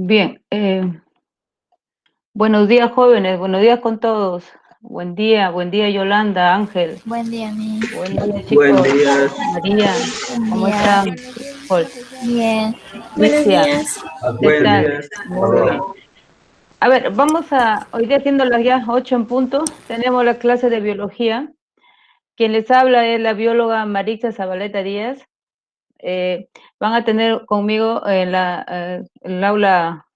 Bien, buenos días jóvenes, buenos días con todos. Buen día Yolanda, Ángel. Buen día, mi. Buen día Buen chicos. día. María, Buen ¿cómo día. están? Paul, Bien. Buenos Cristian, días. ¿qué Buen tal? día. Muy bien. A ver, hoy día siendo las ya 8 en punto, tenemos la clase de biología. Quien les habla es la bióloga Maritza Zabaleta Díaz. Van a tener conmigo en el aula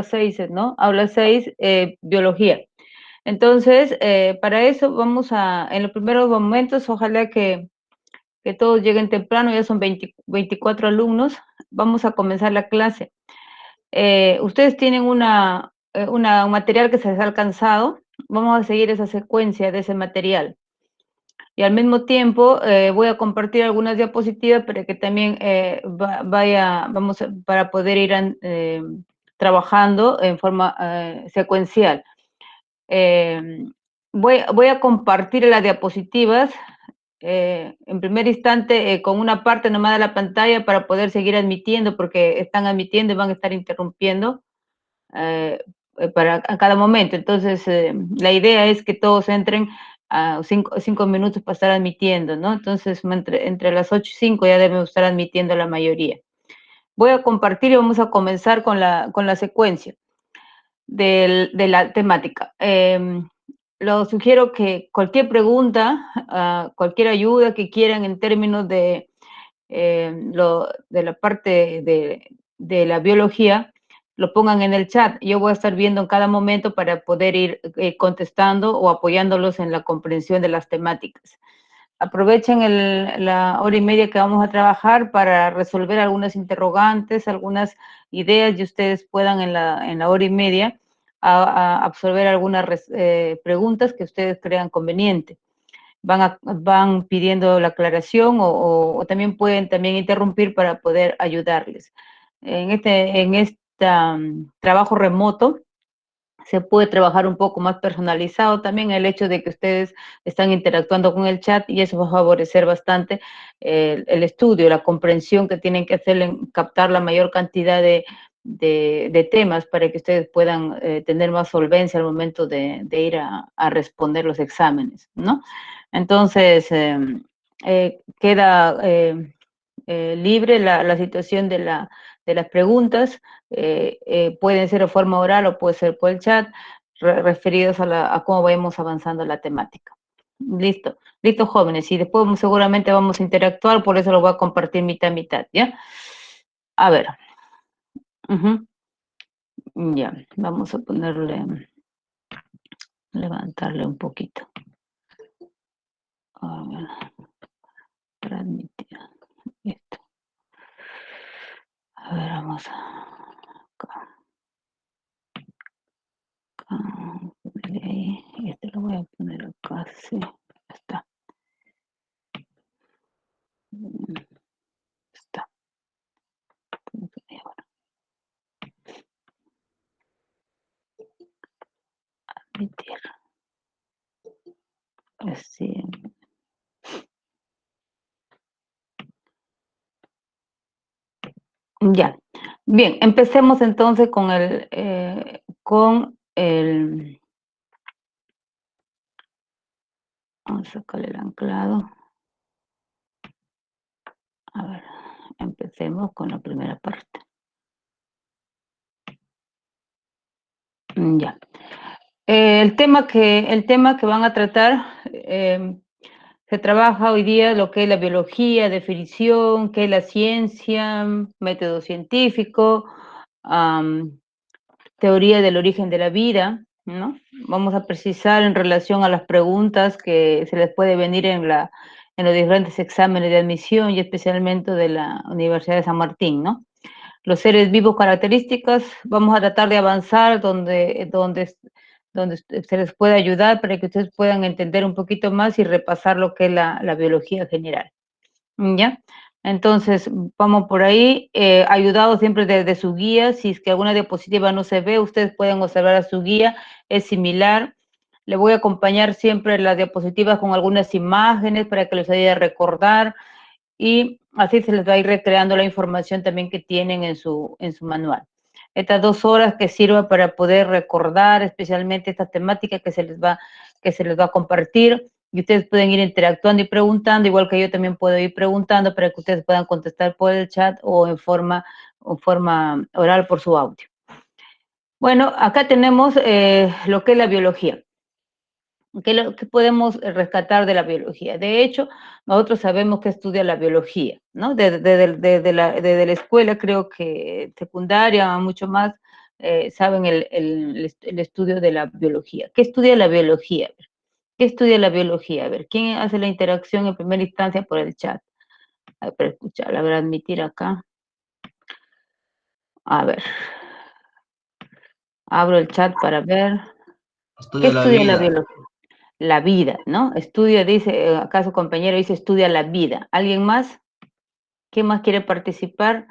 6, ¿no? Aula 6, biología. Entonces, para eso en los primeros momentos, ojalá que todos lleguen temprano, ya son 24 alumnos, vamos a comenzar la clase. Ustedes tienen un material que se les ha alcanzado, vamos a seguir esa secuencia de ese material. Y al mismo tiempo voy a compartir algunas diapositivas para que también para poder ir trabajando en forma secuencial. Voy a compartir las diapositivas en primer instante con una parte nomás de la pantalla para poder seguir admitiendo, porque están admitiendo y van a estar interrumpiendo a cada momento. Entonces, la idea es que todos entren a 5 minutos para estar admitiendo, ¿no? Entonces, entre las 8 y 5 ya deben estar admitiendo la mayoría. Voy a compartir y vamos a comenzar con la secuencia de la temática. Lo sugiero que cualquier pregunta, cualquier ayuda que quieran en términos de la parte de la biología, lo pongan en el chat. Yo voy a estar viendo en cada momento para poder ir contestando o apoyándolos en la comprensión de las temáticas. Aprovechen la hora y media que vamos a trabajar para resolver algunas interrogantes, algunas ideas, y ustedes puedan en la hora y media absorber algunas preguntas que ustedes crean conveniente. Van pidiendo la aclaración o también pueden también interrumpir para poder ayudarles. En este trabajo remoto se puede trabajar un poco más personalizado también el hecho de que ustedes están interactuando con el chat, y eso va a favorecer bastante el estudio, la comprensión que tienen que hacer en captar la mayor cantidad de temas para que ustedes puedan tener más solvencia al momento de ir a responder los exámenes, ¿no? Entonces, queda libre la situación de las preguntas. Pueden ser de forma oral o puede ser por el chat, referidos a cómo vamos avanzando la temática. Listo, listo jóvenes, y después seguramente vamos a interactuar, por eso lo voy a compartir mitad a mitad, ¿ya? A ver. Ya, vamos a levantarle un poquito. A ver, transmitir esto. A ver, vamos acá. Ponerle ahí, y este lo voy a poner acá, sí, ya está. Está. Admitir. Así. Ya. Bien, empecemos entonces con vamos a sacarle el anclado. A ver, empecemos con la primera parte. Ya. El tema que van a tratar, se trabaja hoy día lo que es la biología, definición, qué es la ciencia, método científico, teoría del origen de la vida, ¿no? Vamos a precisar en relación a las preguntas que se les puede venir en los diferentes exámenes de admisión y especialmente de la Universidad de San Martín, ¿no? Los seres vivos, características, vamos a tratar de avanzar donde se les pueda ayudar para que ustedes puedan entender un poquito más y repasar lo que es la biología general, ¿ya? Entonces, vamos por ahí, ayudados siempre de su guía. Si es que alguna diapositiva no se ve, ustedes pueden observar a su guía, es similar. Le voy a acompañar siempre las diapositivas con algunas imágenes para que les ayude a recordar, y así se les va a ir recreando la información también que tienen en su manual. estas 2 horas que sirva para poder recordar especialmente esta temática que se les va a compartir, y ustedes pueden ir interactuando y preguntando, igual que yo también puedo ir preguntando para que ustedes puedan contestar por el chat o en forma oral por su audio. Bueno, acá tenemos lo que es la biología. ¿Qué podemos rescatar de la biología? De hecho, nosotros sabemos que estudia la biología, ¿no? Desde la escuela, creo que secundaria, mucho más, saben el estudio de la biología. ¿Qué estudia la biología? ¿Qué estudia la biología? A ver, ¿quién hace la interacción en primera instancia por el chat? A ver, para escuchar, a ver, admitir acá. A ver. Abro el chat para ver. ¿Qué Estudia la estudia la vida. biología? La vida, ¿no? Estudia, dice, acá su compañero dice, estudia la vida. ¿Alguien más? ¿Quién más quiere participar?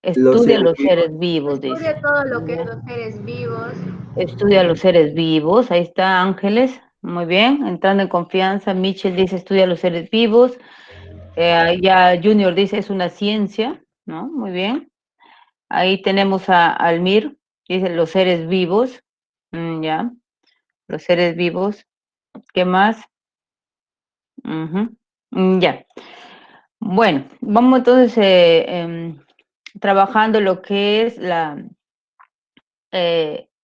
Los Estudia seres los vivos. seres vivos, dice. Estudia todo lo que es los seres vivos. Estudia los seres vivos. Ahí está Ángeles. Muy bien. Entrando en confianza. Mitchell dice, estudia los seres vivos. Ya Junior dice, es una ciencia, ¿no? Muy bien. Ahí tenemos a Almir. Dice, los seres vivos. Ya. Los seres vivos. ¿Qué más? Ya. Bueno, vamos entonces trabajando lo que es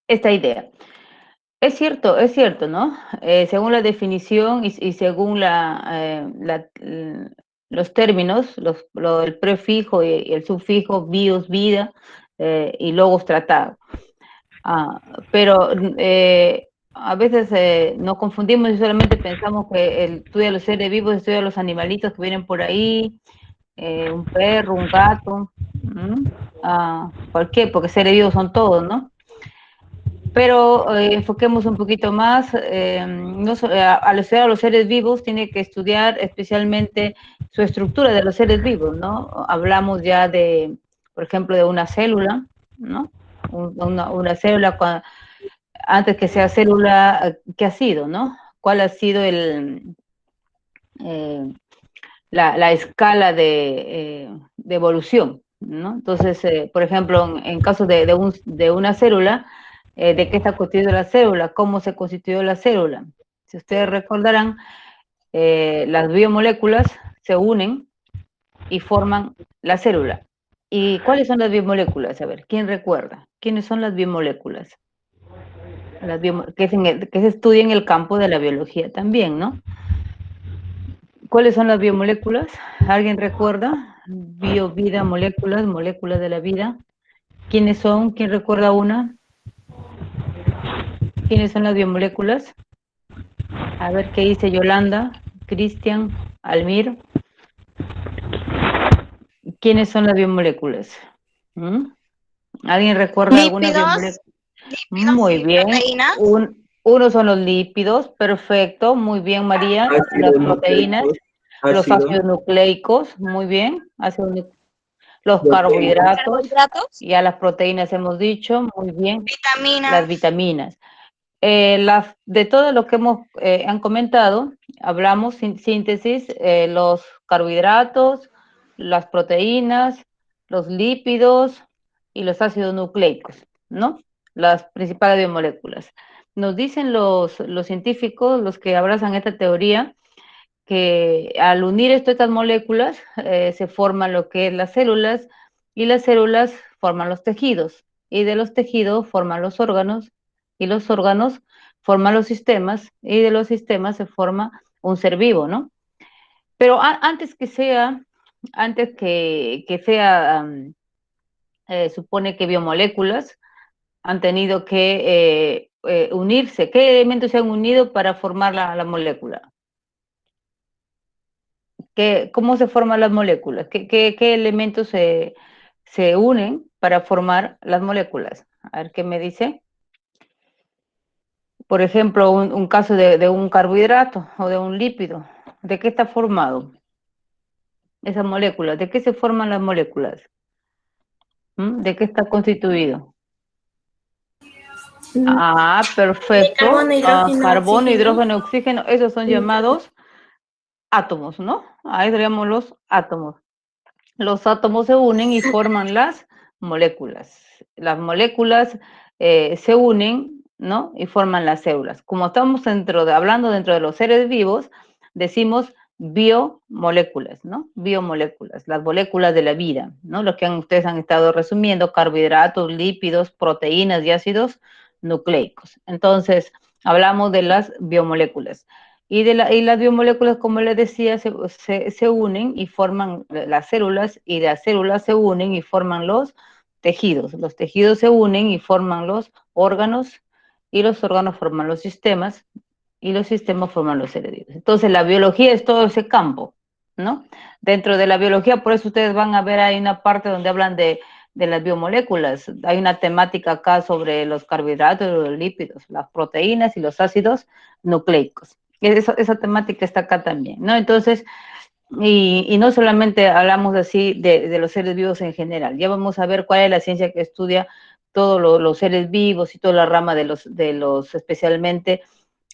esta idea. Es cierto, ¿no? Según la definición y según los términos, el prefijo y el sufijo, bios, vida, y logos, tratado. Pero a veces nos confundimos y solamente pensamos que el estudia los seres vivos, estudia los animalitos que vienen por ahí, un perro, un gato, cualquier, porque seres vivos son todos, ¿no? Pero enfoquemos un poquito más, al estudiar a los seres vivos tiene que estudiar especialmente su estructura de los seres vivos, ¿no? Hablamos ya de, por ejemplo, de una célula, ¿no? Una célula, antes que sea célula, ¿qué ha sido, no? ¿Cuál ha sido la escala de evolución, ¿no? Entonces, por ejemplo, en caso de una célula, ¿de qué está constituida la célula? ¿Cómo se constituyó la célula? Si ustedes recordarán, las biomoléculas se unen y forman la célula. ¿Y cuáles son las biomoléculas? A ver, ¿quién recuerda? ¿Quiénes son las biomoléculas? Que se estudia en el campo de la biología también, ¿no? ¿Cuáles son las biomoléculas? ¿Alguien recuerda? Vida, moléculas, moléculas de la vida. ¿Quiénes son? ¿Quién recuerda una? ¿Quiénes son las biomoléculas? A ver qué dice Yolanda, Cristian, Almir. ¿Quiénes son las biomoléculas? ¿Alguien recuerda alguna biomolécula? Muy Y bien. proteínas. Uno son los lípidos, perfecto, muy bien, María. Las Ácidos proteínas, nucleicos. los ácidos nucleicos, muy bien. Los carbohidratos, Carbohidratos. ya las proteínas hemos dicho, muy bien. Las Vitaminas. vitaminas. De todo lo que han comentado, hablamos sin síntesis, los carbohidratos, las proteínas, los lípidos y los ácidos nucleicos, ¿no? Las principales biomoléculas. Nos dicen los científicos, los que abrazan esta teoría, que al unir estas moléculas se forman lo que es las células, y las células forman los tejidos, y de los tejidos forman los órganos, y los órganos forman los sistemas, y de los sistemas se forma un ser vivo, ¿no? Pero antes que sea, supone que biomoléculas han tenido que unirse. ¿Qué elementos se han unido para formar la molécula? ¿Cómo se forman las moléculas? ¿Qué elementos se unen para formar las moléculas? A ver qué me dice. Por ejemplo, un caso de un carbohidrato o de un lípido. ¿De qué está formado esa molécula? ¿De qué se forman las moléculas? ¿De qué está constituido? Perfecto. Carbono, hidrógeno, Carbono, oxígeno. hidrógeno, oxígeno, esos son llamados átomos, ¿no? Ahí tenemos los átomos. Los átomos se unen y forman las moléculas. Las moléculas se unen, ¿no? Y forman las células. Como estamos hablando dentro de los seres vivos, decimos biomoléculas, ¿no? Biomoléculas, las moléculas de la vida, ¿no? Lo que ustedes han estado resumiendo, carbohidratos, lípidos, proteínas y ácidos nucleicos. Entonces, hablamos de las biomoléculas. Y las biomoléculas, como les decía, se unen y forman las células, y las células se unen y forman los tejidos. Los tejidos se unen y forman los órganos, y los órganos forman los sistemas, y los sistemas forman los seres vivos. Entonces, la biología es todo ese campo, ¿no? Dentro de la biología, por eso ustedes van a ver, hay una parte donde hablan de las biomoléculas. Hay una temática acá sobre los carbohidratos, los lípidos, las proteínas y los ácidos nucleicos. Esa temática está acá también, ¿no? Entonces, y no solamente hablamos así de los seres vivos en general, ya vamos a ver cuál es la ciencia que estudia todos los seres vivos y toda la rama de los especialmente,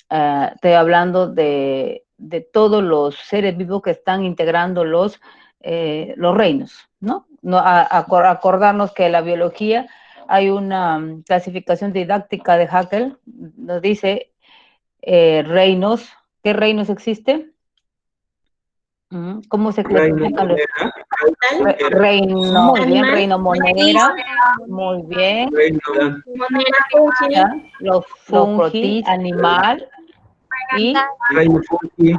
estoy hablando de todos los seres vivos que están integrando los reinos, ¿no? Acordarnos que la biología hay una clasificación didáctica de Haeckel, nos dice reinos. ¿Qué reinos existen? ¿Cómo se clasifican los reino? Muy bien, reino monera, muy bien. Los fungi, animal y Reino fungi,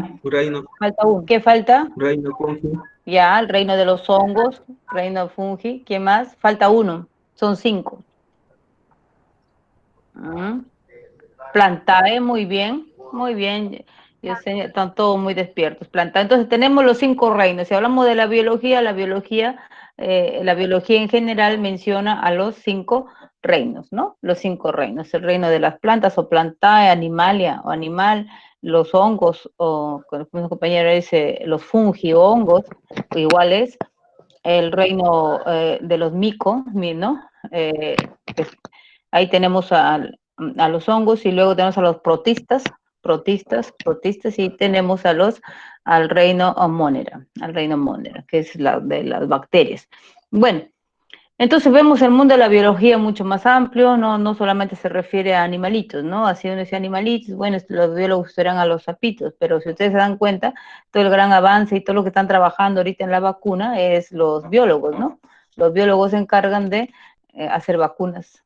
falta uno. ¿Qué falta? reino fungi. Ya, el reino de los hongos, reino fungi. ¿Qué más? Falta uno. Son 5. Plantae, muy bien, muy bien. Yo sé, están todos muy despiertos. Plantae. Entonces tenemos los 5 reinos. Si hablamos de la biología en general menciona a los 5 reinos, ¿no? Los 5 reinos. El reino de las plantas o plantae, animalia o animal, los hongos, o como mi compañera dice, los fungi o hongos, iguales. El reino de los mico, ¿no? Ahí tenemos a los hongos, y luego tenemos a los protistas, y tenemos al reino monera, que es la de las bacterias. Bueno, entonces vemos el mundo de la biología mucho más amplio, no solamente se refiere a animalitos, ¿no? Así uno dice animalitos, bueno, los biólogos estudian a los sapitos, pero si ustedes se dan cuenta, todo el gran avance y todo lo que están trabajando ahorita en la vacuna es los biólogos, ¿no? Los biólogos se encargan de hacer vacunas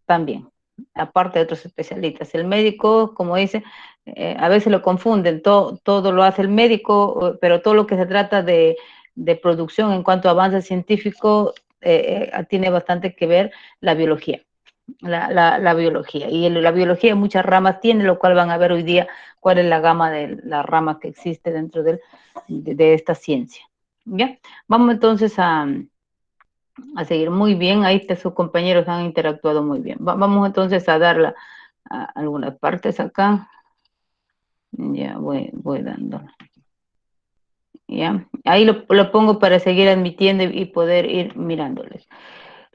también, aparte de otros especialistas. El médico, como dice, a veces lo confunden, todo lo hace el médico, pero todo lo que se trata de producción en cuanto a avance científico, tiene bastante que ver la biología, la biología. Y la biología muchas ramas tiene, lo cual van a ver hoy día cuál es la gama de las ramas que existe dentro de esta ciencia. ¿Ya? Vamos entonces a seguir muy bien. Ahí sus compañeros han interactuado muy bien. Vamos entonces a dar algunas partes acá. Ya voy dando. ¿Ya? Ahí lo pongo para seguir admitiendo y poder ir mirándoles.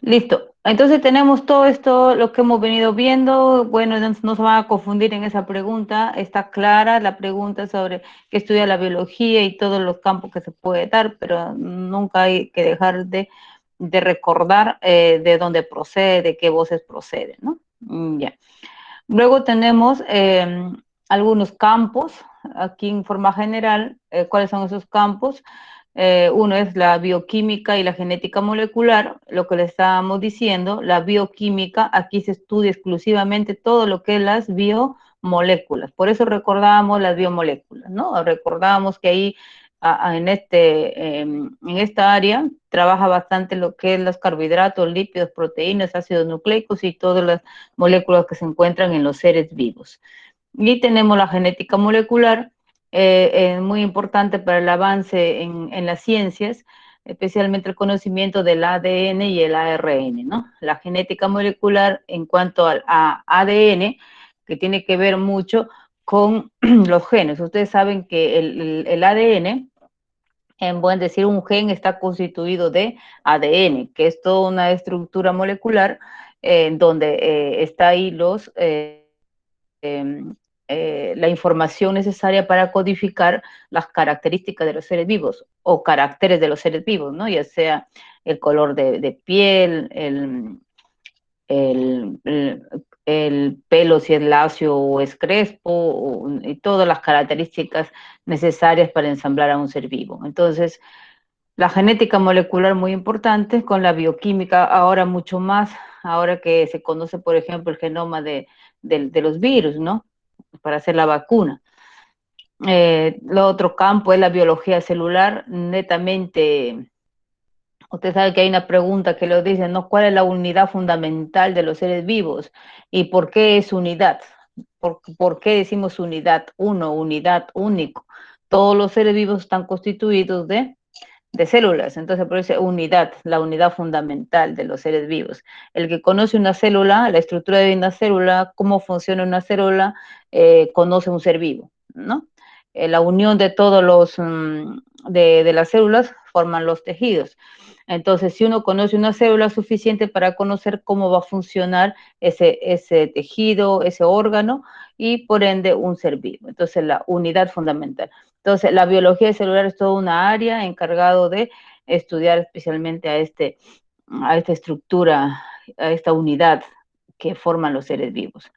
Listo. Entonces tenemos todo esto, lo que hemos venido viendo. Bueno, no se van a confundir en esa pregunta. Está clara la pregunta sobre qué estudia la biología y todos los campos que se puede dar, pero nunca hay que dejar de recordar de dónde procede, de qué voces proceden, ¿no? Ya. Luego tenemos algunos campos, aquí en forma general. ¿Cuáles son esos campos? Uno es la bioquímica y la genética molecular, lo que le estábamos diciendo. La bioquímica, aquí se estudia exclusivamente todo lo que es las biomoléculas, por eso recordábamos las biomoléculas, ¿no? Recordábamos que ahí en esta área trabaja bastante lo que es los carbohidratos, lípidos, proteínas, ácidos nucleicos y todas las moléculas que se encuentran en los seres vivos. Y tenemos la genética molecular, muy importante para el avance en las ciencias, especialmente el conocimiento del ADN y el ARN, ¿no? La genética molecular en cuanto al ADN, que tiene que ver mucho con los genes. Ustedes saben que el ADN, en buen decir, un gen está constituido de ADN, que es toda una estructura molecular donde está ahí la información necesaria para codificar las características de los seres vivos o caracteres de los seres vivos, ¿no? Ya sea el color de piel, el pelo si es lacio o es crespo, y todas las características necesarias para ensamblar a un ser vivo. Entonces, la genética molecular muy importante, con la bioquímica ahora mucho más, ahora que se conoce, por ejemplo, el genoma de los virus, ¿no? Para hacer la vacuna. Lo otro campo es la biología celular, netamente. Usted sabe que hay una pregunta que lo dice, ¿no? ¿Cuál es la unidad fundamental de los seres vivos? ¿Y por qué es unidad? ¿Por qué decimos unidad? Uno, unidad, único. Todos los seres vivos están constituidos de células, entonces por eso unidad, la unidad fundamental de los seres vivos. El que conoce una célula, la estructura de una célula, cómo funciona una célula, conoce un ser vivo, ¿no? La unión de todos los, de las células forman los tejidos. Entonces, si uno conoce una célula suficiente para conocer cómo va a funcionar ese tejido, ese órgano, y por ende un ser vivo. Entonces, la unidad fundamental. Entonces, la biología celular es toda una área encargado de estudiar especialmente a esta estructura, a esta unidad que forman los seres vivos.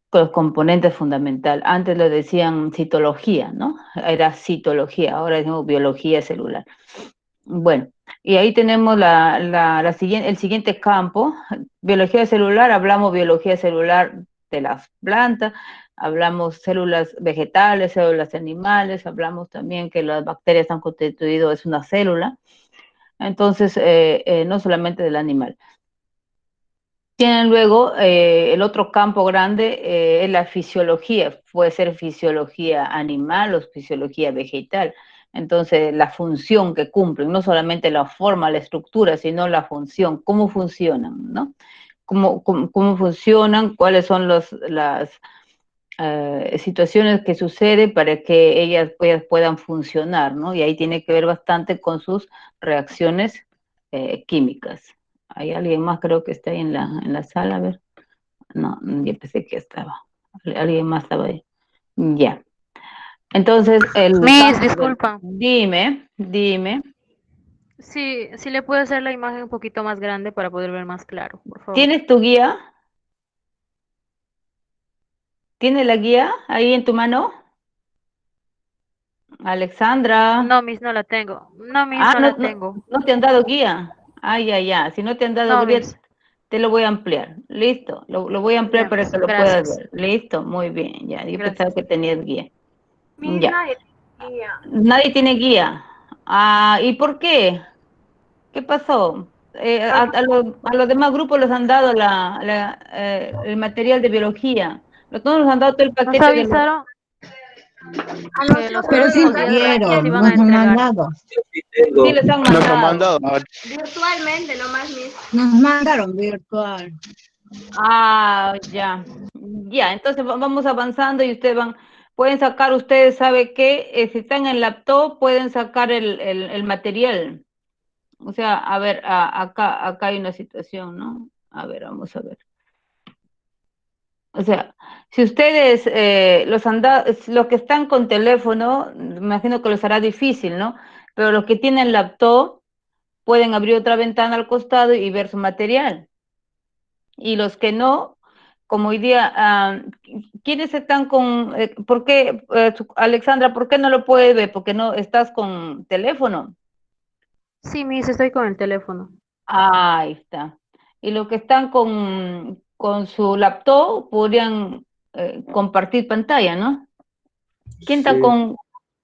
Con los componentes fundamentales. Antes lo decían citología, ¿no? Era citología, ahora decimos biología celular. Bueno, y ahí tenemos el siguiente campo, biología celular, hablamos biología celular de las plantas, hablamos células vegetales, células animales, hablamos también que las bacterias están constituidas, es una célula, entonces no solamente del animal. Tienen luego el otro campo grande, es la fisiología, puede ser fisiología animal o fisiología vegetal. Entonces, la función que cumplen, no solamente la forma, la estructura, sino la función, cómo funcionan, ¿no? Cómo funcionan, cuáles son las situaciones que suceden para que ellas puedan funcionar, ¿no? Y ahí tiene que ver bastante con sus reacciones químicas. Hay alguien más, creo que está ahí en la sala, a ver. No, yo pensé que estaba. Alguien más estaba ahí. Ya. Entonces, Miss, disculpa. Dime. Sí, sí le puedo hacer la imagen un poquito más grande para poder ver más claro, por favor. ¿Tienes tu guía? ¿Tienes la guía ahí en tu mano? Alexandra. No, Miss, no la tengo. No, Miss, no la tengo. No te han dado guía. Ya. Si no te han dado No, guía, Miss. te lo voy a ampliar. Listo. Lo voy a ampliar Ya, para Miss, que lo puedas gracias. ver. Listo. Muy bien. Ya. Yo pensaba Gracias. que tenías guía. Miss, Ya. nadie tiene guía. Nadie tiene guía. ¿Y por qué? ¿Qué pasó? A los demás grupos les han dado el material de biología. Todos nos han dado todo el Nos paquete de los... avisaron A que los nosotros Pero sí próximos días dieron, iban a nos han entregar. mandado. Sí, les han Nos han mandado. mandado. virtualmente nomás, Miss. Nos mandaron virtual. Ya. Ya, entonces vamos avanzando y pueden sacar ustedes, ¿sabe qué? Si están en laptop, pueden sacar el material. O sea, a ver, acá hay una situación, ¿no? A ver, vamos a ver. O sea, si ustedes, los que están con teléfono, me imagino que les hará difícil, ¿no? Pero los que tienen laptop pueden abrir otra ventana al costado y ver su material. Y los que no, como hoy día, ¿quiénes están con, por qué, Alexandra, por qué no lo puedes ver? Porque no estás con teléfono. Sí, Miss, estoy con el teléfono. Ahí está. Y los que están con su laptop podrían compartir pantalla, ¿no? ¿Quién está Sí. con...?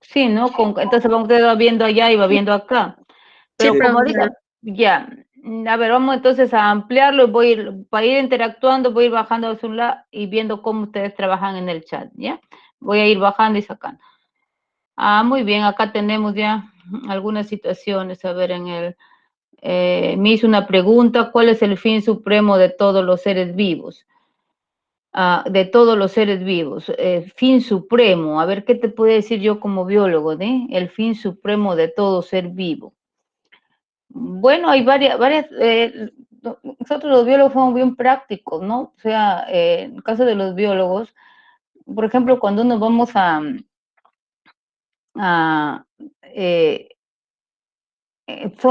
Sí, ¿no? Entonces usted va viendo allá y va viendo acá. Pero Sí, como profesora. ahorita, ya. A ver, vamos entonces a ampliarlo y para ir interactuando, voy a ir bajando a su lado y viendo cómo ustedes trabajan en el chat, ¿ya? Voy a ir bajando y sacando. Muy bien, acá tenemos ya algunas situaciones. A ver, me hizo una pregunta, ¿cuál es el fin supremo de todos los seres vivos? De todos los seres vivos, fin supremo, a ver qué te puedo decir yo como biólogo, ¿eh? El fin supremo de todo ser vivo. Bueno, hay varias, nosotros los biólogos somos bien prácticos, ¿no? O sea, en el caso de los biólogos, por ejemplo, cuando nos vamos a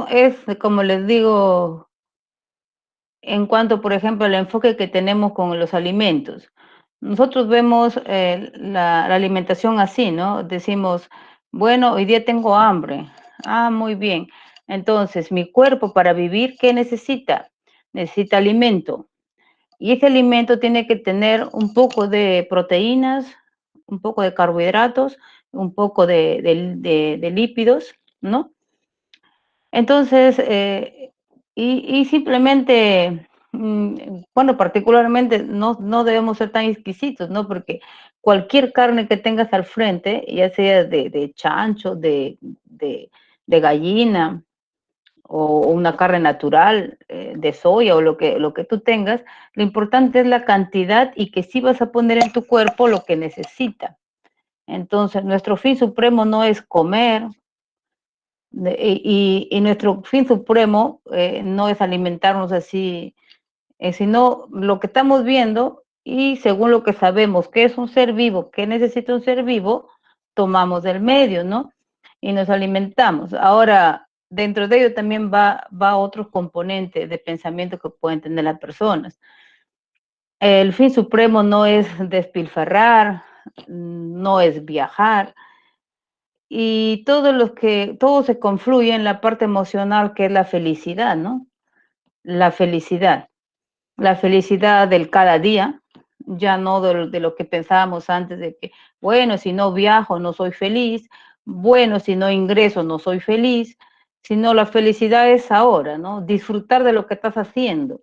es como les digo, en cuanto, por ejemplo, al enfoque que tenemos con los alimentos. Nosotros vemos la alimentación así, ¿no? Decimos, bueno, hoy día tengo hambre. Ah, muy bien. Entonces, mi cuerpo para vivir, ¿qué necesita? Necesita alimento. Y ese alimento tiene que tener un poco de proteínas, un poco de carbohidratos, un poco de lípidos, ¿no? Entonces, y simplemente, bueno, particularmente no debemos ser tan exquisitos, ¿no? Porque cualquier carne que tengas al frente, ya sea de chancho, de gallina o una carne natural, de soya o lo que tú tengas, lo importante es la cantidad y que sí vas a poner en tu cuerpo lo que necesita. Entonces, nuestro fin supremo no es comer, y nuestro fin supremo no es alimentarnos así, sino lo que estamos viendo y según lo que sabemos que es un ser vivo, que necesita un ser vivo, tomamos del medio, ¿no? Y nos alimentamos. Ahora, dentro de ello también va otros componentes de pensamiento que pueden tener las personas. El fin supremo no es despilfarrar, no es viajar, y todo se confluye en la parte emocional que es la felicidad, ¿no? La felicidad. La felicidad del cada día, ya no de lo que pensábamos antes de que, bueno, si no viajo no soy feliz, bueno, si no ingreso no soy feliz, sino la felicidad es ahora, ¿no? Disfrutar de lo que estás haciendo.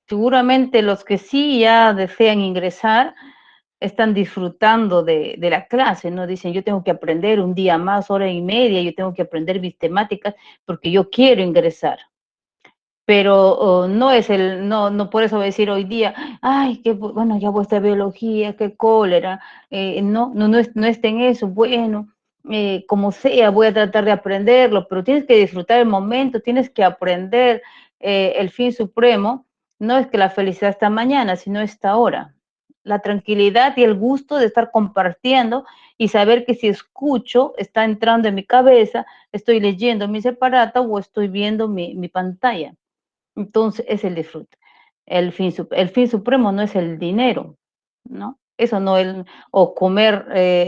Seguramente los que sí ya desean ingresar están disfrutando de la clase, ¿no? Dicen, yo tengo que aprender un día más, hora y media, yo tengo que aprender mis temáticas porque yo quiero ingresar. Pero no por eso decir hoy día, ay, qué bueno, ya vuestra biología, qué cólera, no esté en eso, bueno, como sea, voy a tratar de aprenderlo, pero tienes que disfrutar el momento, tienes que aprender el fin supremo, no es que la felicidad está mañana, sino está ahora. La tranquilidad y el gusto de estar compartiendo y saber que si escucho, está entrando en mi cabeza, estoy leyendo mi separata o estoy viendo mi pantalla. Entonces, es el disfrute. El fin supremo no es el dinero, ¿no? Eso no es, o comer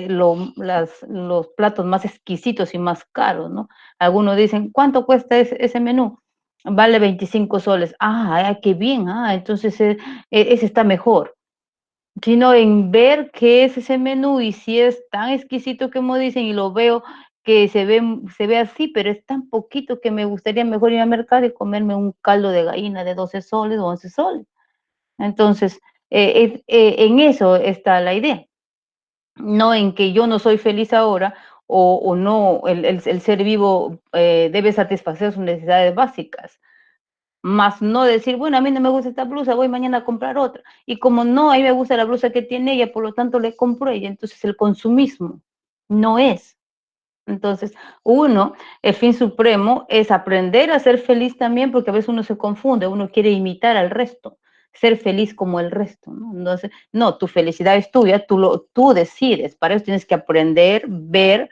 los platos más exquisitos y más caros, ¿no? Algunos dicen, ¿cuánto cuesta ese menú? Vale 25 soles. Ah, qué bien, entonces ese está mejor. Sino en ver qué es ese menú y si es tan exquisito como dicen y lo veo que se ve así, pero es tan poquito que me gustaría mejor ir al mercado y comerme un caldo de gallina de 12 soles o 11 soles. Entonces, en eso está la idea, no en que yo no soy feliz ahora o no, el ser vivo debe satisfacer sus necesidades básicas, más no decir, bueno, a mí no me gusta esta blusa, voy mañana a comprar otra. Y como no, a mí me gusta la blusa que tiene ella, por lo tanto le compro a ella. Entonces el consumismo no es. Entonces, el fin supremo es aprender a ser feliz también, porque a veces uno se confunde, uno quiere imitar al resto, ser feliz como el resto, ¿no? Entonces, no, tu felicidad es tuya, tú decides, para eso tienes que aprender, ver,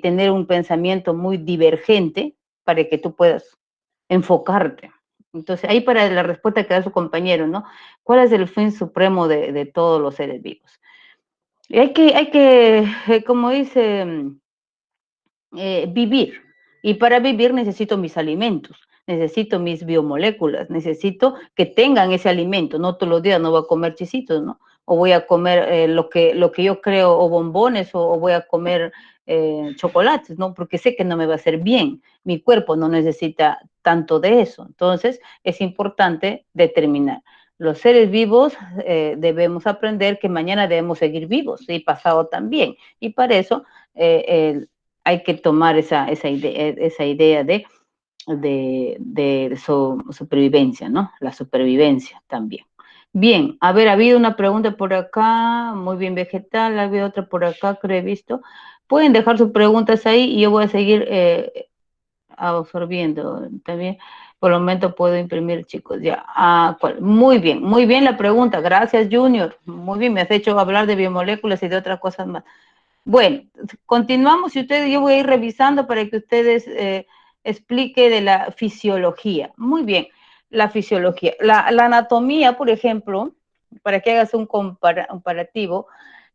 tener un pensamiento muy divergente para que tú puedas enfocarte. Entonces, ahí para la respuesta que da su compañero, ¿no? ¿Cuál es el fin supremo de todos los seres vivos? Y como dice, vivir. Y para vivir necesito mis alimentos, necesito mis biomoléculas, necesito que tengan ese alimento. No todos los días no voy a comer chisitos, ¿no? O voy a comer lo que yo creo, o bombones, o voy a comer chocolates, ¿no? Porque sé que no me va a hacer bien. Mi cuerpo no necesita tanto de eso. Entonces, es importante determinar. Los seres vivos debemos aprender que mañana debemos seguir vivos y pasado también. Y para eso hay que tomar esa idea de supervivencia, ¿no? La supervivencia también. Bien, a ver, ha habido una pregunta por acá, muy bien vegetal, ha habido otra por acá, creo he visto. Pueden dejar sus preguntas ahí y yo voy a seguir absorbiendo también. Por el momento puedo imprimir, chicos, ya. Muy bien la pregunta. Gracias, Junior. Muy bien, me has hecho hablar de biomoléculas y de otras cosas más. Bueno, continuamos y yo voy a ir revisando para que ustedes explique de la fisiología. Muy bien, la fisiología. La anatomía, por ejemplo, para que hagas un comparativo,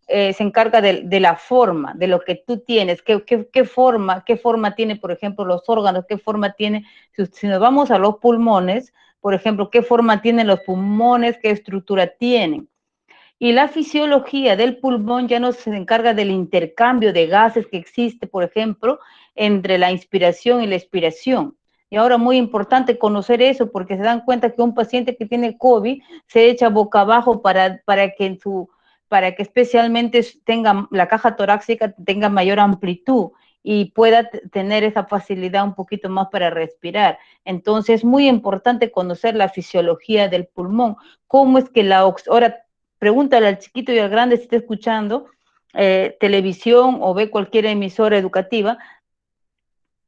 se encarga de la forma, de lo que tú tienes, qué forma tiene, por ejemplo, los órganos, qué forma tiene, si nos vamos a los pulmones, por ejemplo, qué forma tienen los pulmones, qué estructura tienen. Y la fisiología del pulmón ya nos encarga del intercambio de gases que existe, por ejemplo, entre la inspiración y la expiración. Y ahora muy importante conocer eso porque se dan cuenta que un paciente que tiene COVID se echa boca abajo para que especialmente tenga la caja torácica tenga mayor amplitud y pueda tener esa facilidad un poquito más para respirar. Entonces es muy importante conocer la fisiología del pulmón, cómo es que ahora pregúntale al chiquito y al grande si está escuchando televisión o ve cualquier emisora educativa,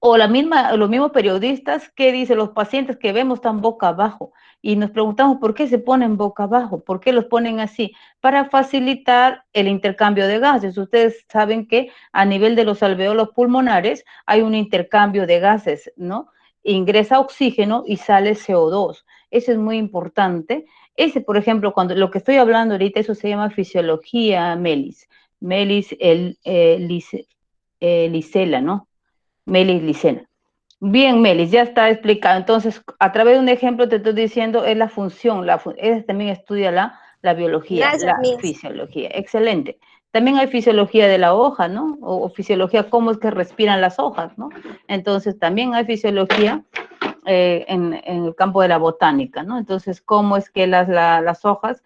o los mismos periodistas, ¿qué dicen? Los pacientes que vemos están boca abajo y nos preguntamos por qué se ponen boca abajo, por qué los ponen así, para facilitar el intercambio de gases. Ustedes saben que a nivel de los alveolos pulmonares hay un intercambio de gases, ¿no? Ingresa oxígeno y sale CO2. Eso es muy importante. Ese, por ejemplo, cuando lo que estoy hablando ahorita, eso se llama fisiología Melis. Melis Lisela, ¿no? Melis Licena. Bien, Melis, ya está explicado. Entonces, a través de un ejemplo te estoy diciendo, es la función, ella también estudia la biología, Gracias, la Miss. fisiología. Excelente. También hay fisiología de la hoja, ¿no? O fisiología, cómo es que respiran las hojas, ¿no? Entonces, también hay fisiología en el campo de la botánica, ¿no? Entonces, cómo es que las hojas,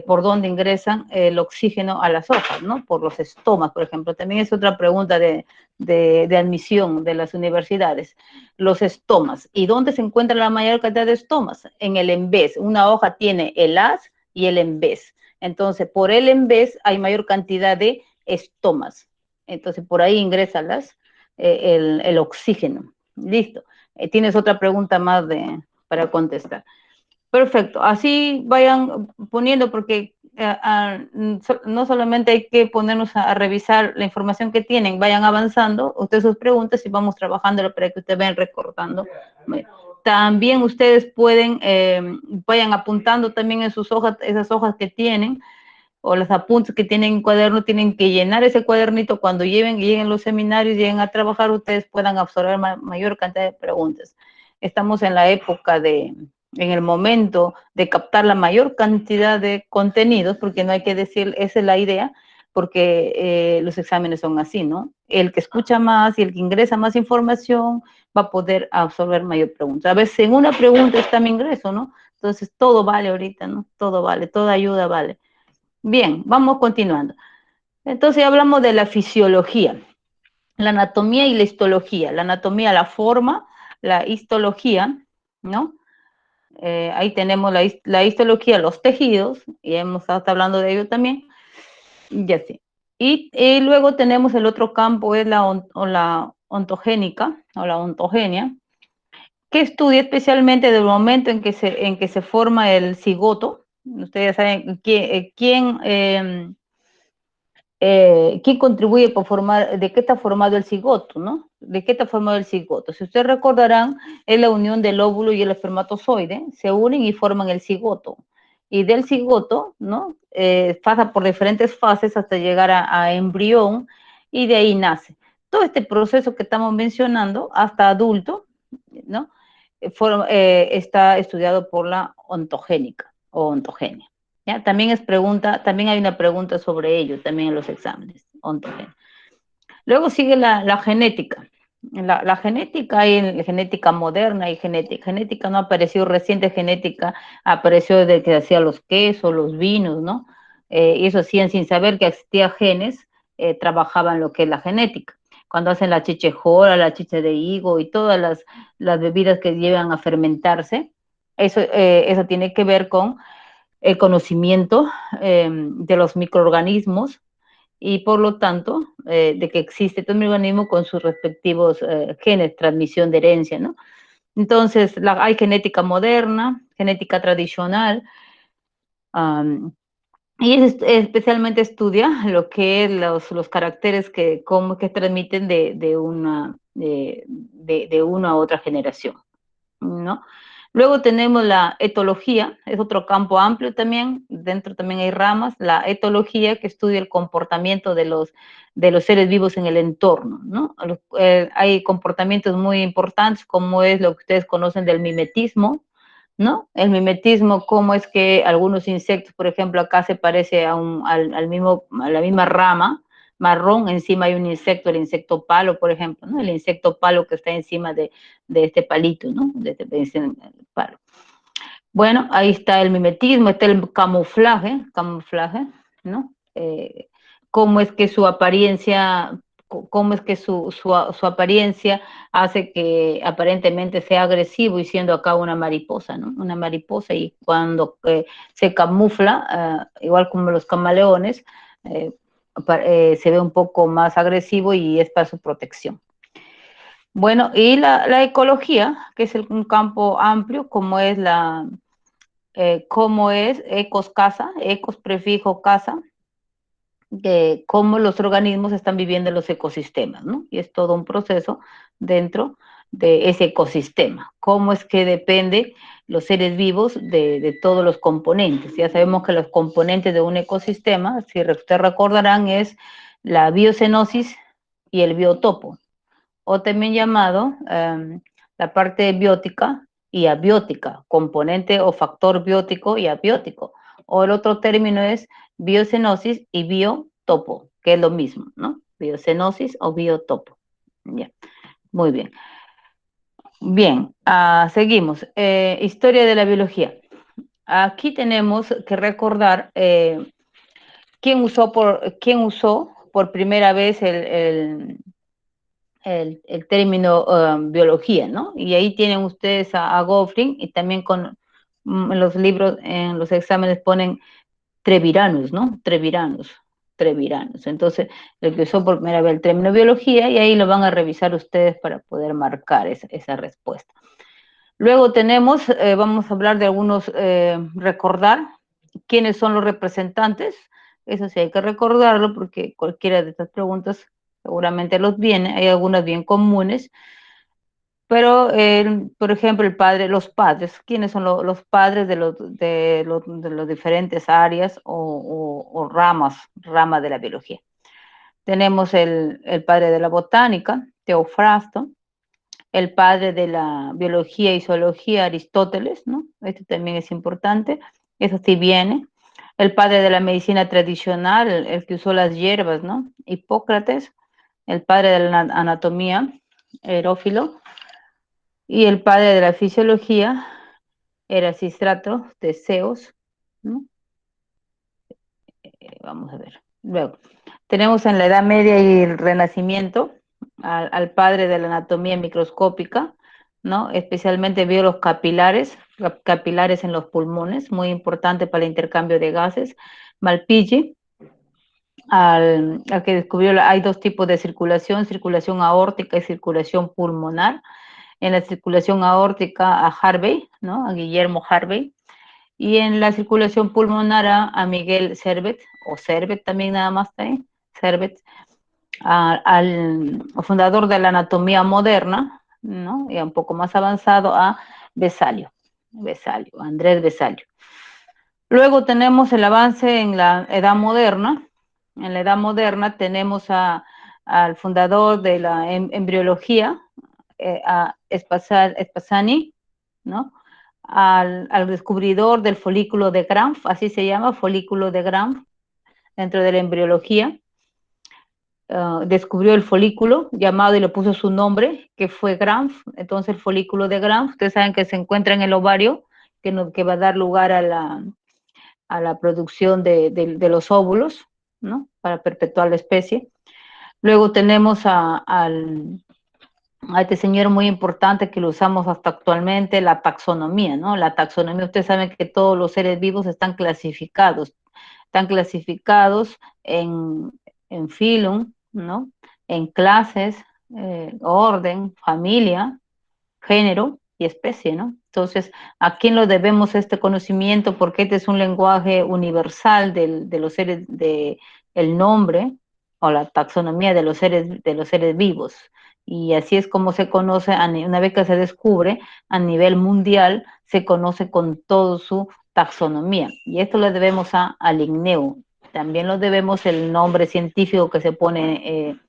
por dónde ingresan el oxígeno a las hojas, ¿no? Por los estomas, por ejemplo. También es otra pregunta de admisión de las universidades. Los estomas. ¿Y dónde se encuentra la mayor cantidad de estomas? En el embés. Una hoja tiene el haz y el embés. Entonces, por el embés hay mayor cantidad de estomas. Entonces, por ahí ingresa el oxígeno. Listo. ¿Tienes otra pregunta más para contestar? Perfecto. Así vayan poniendo porque no solamente hay que ponernos a revisar la información que tienen, vayan avanzando ustedes sus preguntas y vamos trabajándolo para que ustedes vayan recordando. También ustedes pueden, vayan apuntando también en sus hojas, esas hojas que tienen, o los apuntes que tienen en cuaderno, tienen que llenar ese cuadernito cuando lleguen los seminarios, lleguen a trabajar, ustedes puedan absorber mayor cantidad de preguntas. Estamos en la época en el momento de captar la mayor cantidad de contenidos, porque no hay que decir, esa es la idea, porque los exámenes son así, ¿no? El que escucha más y el que ingresa más información va a poder absorber mayor pregunta. A veces en una pregunta está mi ingreso, ¿no? Entonces todo vale ahorita, ¿no? Todo vale, toda ayuda vale. Bien, vamos continuando. Entonces hablamos de la fisiología, la anatomía y la histología. La anatomía, la forma, la histología, ¿no? Ahí tenemos la histología, los tejidos, y hemos estado hablando de ello también, y así. Y luego tenemos el otro campo, es la ontogénica, o la ontogenia, que estudia especialmente del momento en que se forma el cigoto. Ustedes saben quién contribuye por formar, de qué está formado el cigoto, ¿no? ¿De qué está formado el cigoto? Si ustedes recordarán, es la unión del óvulo y el espermatozoide, se unen y forman el cigoto. Y del cigoto, ¿no? Pasa por diferentes fases hasta llegar a embrión y de ahí nace. Todo este proceso que estamos mencionando, hasta adulto, ¿no? Está estudiado por la ontogénica o ontogenia. ¿Ya? También hay una pregunta sobre ello, también en los exámenes, ontogenia. Luego sigue la genética. La genética, hay genética moderna y genética no apareció reciente, genética apareció desde que hacía los quesos, los vinos, ¿no? Y eso sí, sin saber que existía genes, trabajaban lo que es la genética. Cuando hacen la chichejora, la chicha de higo y todas las bebidas que llevan a fermentarse, eso tiene que ver con el conocimiento de los microorganismos y por lo tanto, de que existe todo un organismo con sus respectivos genes, transmisión de herencia, ¿no? Entonces, hay genética moderna, genética tradicional, y especialmente estudia lo que es los caracteres que transmiten de una a otra generación, ¿no? Luego tenemos la etología, es otro campo amplio también, dentro también hay ramas, la etología que estudia el comportamiento de los seres vivos en el entorno, ¿no? Hay comportamientos muy importantes como es lo que ustedes conocen del mimetismo, ¿no? El mimetismo, cómo es que algunos insectos, por ejemplo, acá se parece a la misma rama marrón, encima hay un insecto, el insecto palo, por ejemplo, ¿no? El insecto palo que está encima de este palito, ¿no? De este palo. Bueno, ahí está el mimetismo, está el camuflaje, ¿no? Cómo es que su apariencia, su apariencia hace que aparentemente sea agresivo y siendo acá una mariposa, ¿no? Una mariposa, y cuando se camufla, igual como los camaleones, se ve un poco más agresivo y es para su protección. Bueno, y la ecología, que es un campo amplio, como es ecos casa, ecos prefijo casa, de cómo los organismos están viviendo en los ecosistemas, ¿no? Y es todo un proceso dentro de ese ecosistema. Cómo es que depende los seres vivos de todos los componentes. Ya sabemos que los componentes de un ecosistema, si ustedes recordarán, es la biocenosis y el biotopo, o también llamado la parte biótica y abiótica, componente o factor biótico y abiótico. O el otro término es biocenosis y biotopo, que es lo mismo, ¿no? Biocenosis o biotopo. Bien, muy bien. Bien, seguimos. Historia de la biología. Aquí tenemos que recordar quién usó por primera vez el término biología, ¿no? Y ahí tienen ustedes a Goffrin, y también en los libros, en los exámenes ponen Treviranus, ¿no? Treviranus. Entonces, el que usó por primera vez el término biología, y ahí lo van a revisar ustedes para poder marcar esa respuesta. Luego tenemos, vamos a hablar de algunos, recordar quiénes son los representantes. Eso sí hay que recordarlo porque cualquiera de estas preguntas seguramente los viene, hay algunas bien comunes, pero por ejemplo los padres, ¿quiénes son los padres de los diferentes áreas o ramas de la biología? Tenemos el padre de la botánica, Teofrasto, el padre de la biología y zoología, Aristóteles, ¿no? Este también es importante, eso sí viene. El padre de la medicina tradicional, el que usó las hierbas, ¿no? Hipócrates. El padre de la anatomía, Herófilo. Y el padre de la fisiología era Pisístrato, Teseos, ¿no? Vamos a ver. Luego, tenemos en la Edad Media y el Renacimiento al padre de la anatomía microscópica, ¿no? Especialmente vio los capilares en los pulmones, muy importante para el intercambio de gases. Malpighi, al que descubrió, hay dos tipos de circulación aórtica y circulación pulmonar. En la circulación aórtica a Harvey, ¿no? A Guillermo Harvey, y en la circulación pulmonar a Miguel Servet, o Servet también nada más está ahí, Servet, al fundador de la anatomía moderna, ¿no? Y un poco más avanzado a Vesalio, Andrés Vesalio. Luego tenemos el avance en la Edad Moderna. En la Edad Moderna tenemos al fundador de la embriología, a Spassani, ¿no? Al descubridor del folículo de Granf, así se llama, folículo de Granf, dentro de la embriología. Descubrió el folículo llamado y le puso su nombre, que fue Granf. Entonces el folículo de Granf, ustedes saben que se encuentra en el ovario, que va a dar lugar a la producción de los óvulos, ¿no? Para perpetuar la especie. Luego tenemos a este señor muy importante que lo usamos hasta actualmente, la taxonomía, ¿no? La taxonomía, ustedes saben que todos los seres vivos están clasificados en filum, ¿no? En clases, orden, familia, género y especie, ¿no? Entonces, ¿a quién lo debemos este conocimiento? Porque este es un lenguaje universal de los seres, de el nombre o la taxonomía de los seres vivos. Y así es como se conoce, una vez que se descubre a nivel mundial, se conoce con toda su taxonomía. Y esto lo debemos a Linneo. También lo debemos el nombre científico que se pone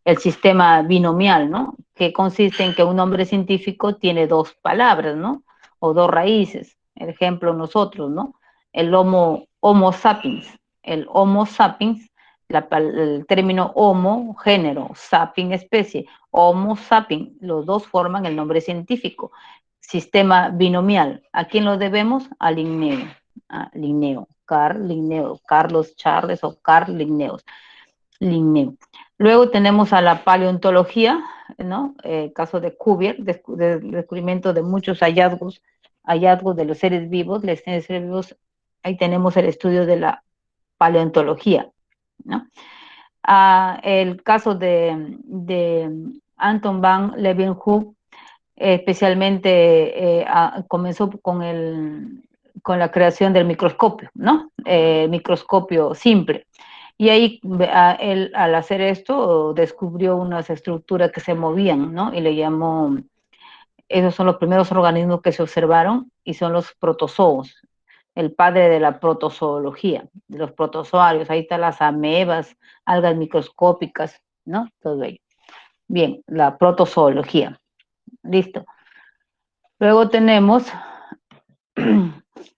el sistema binomial, ¿no? Que consiste en que un nombre científico tiene dos palabras, ¿no? O dos raíces. El ejemplo, nosotros, ¿no? El homo sapiens. El homo sapiens, el término homo, género, sapiens, especie. Homo sapiens, los dos forman el nombre científico. Sistema binomial. ¿A quién lo debemos? A Linneo. A Linneo. Carl Linneo. Carlos Charles o Carl Linnaeus. Linneo. Luego tenemos a la paleontología, ¿no? Caso de Cuvier, descubrimiento de muchos hallazgos de los seres vivos, ahí tenemos el estudio de la paleontología, ¿no? El caso de Anton van Leeuwenhoek, especialmente comenzó con la creación del microscopio, ¿no? Microscopio simple. Y ahí él, al hacer esto, descubrió unas estructuras que se movían, ¿no? Y le llamó, esos son los primeros organismos que se observaron y son los protozoos, el padre de la protozoología, de los protozoarios. Ahí están las amebas, algas microscópicas, ¿no? Todo ello. Bien, la protozoología. Listo. Luego tenemos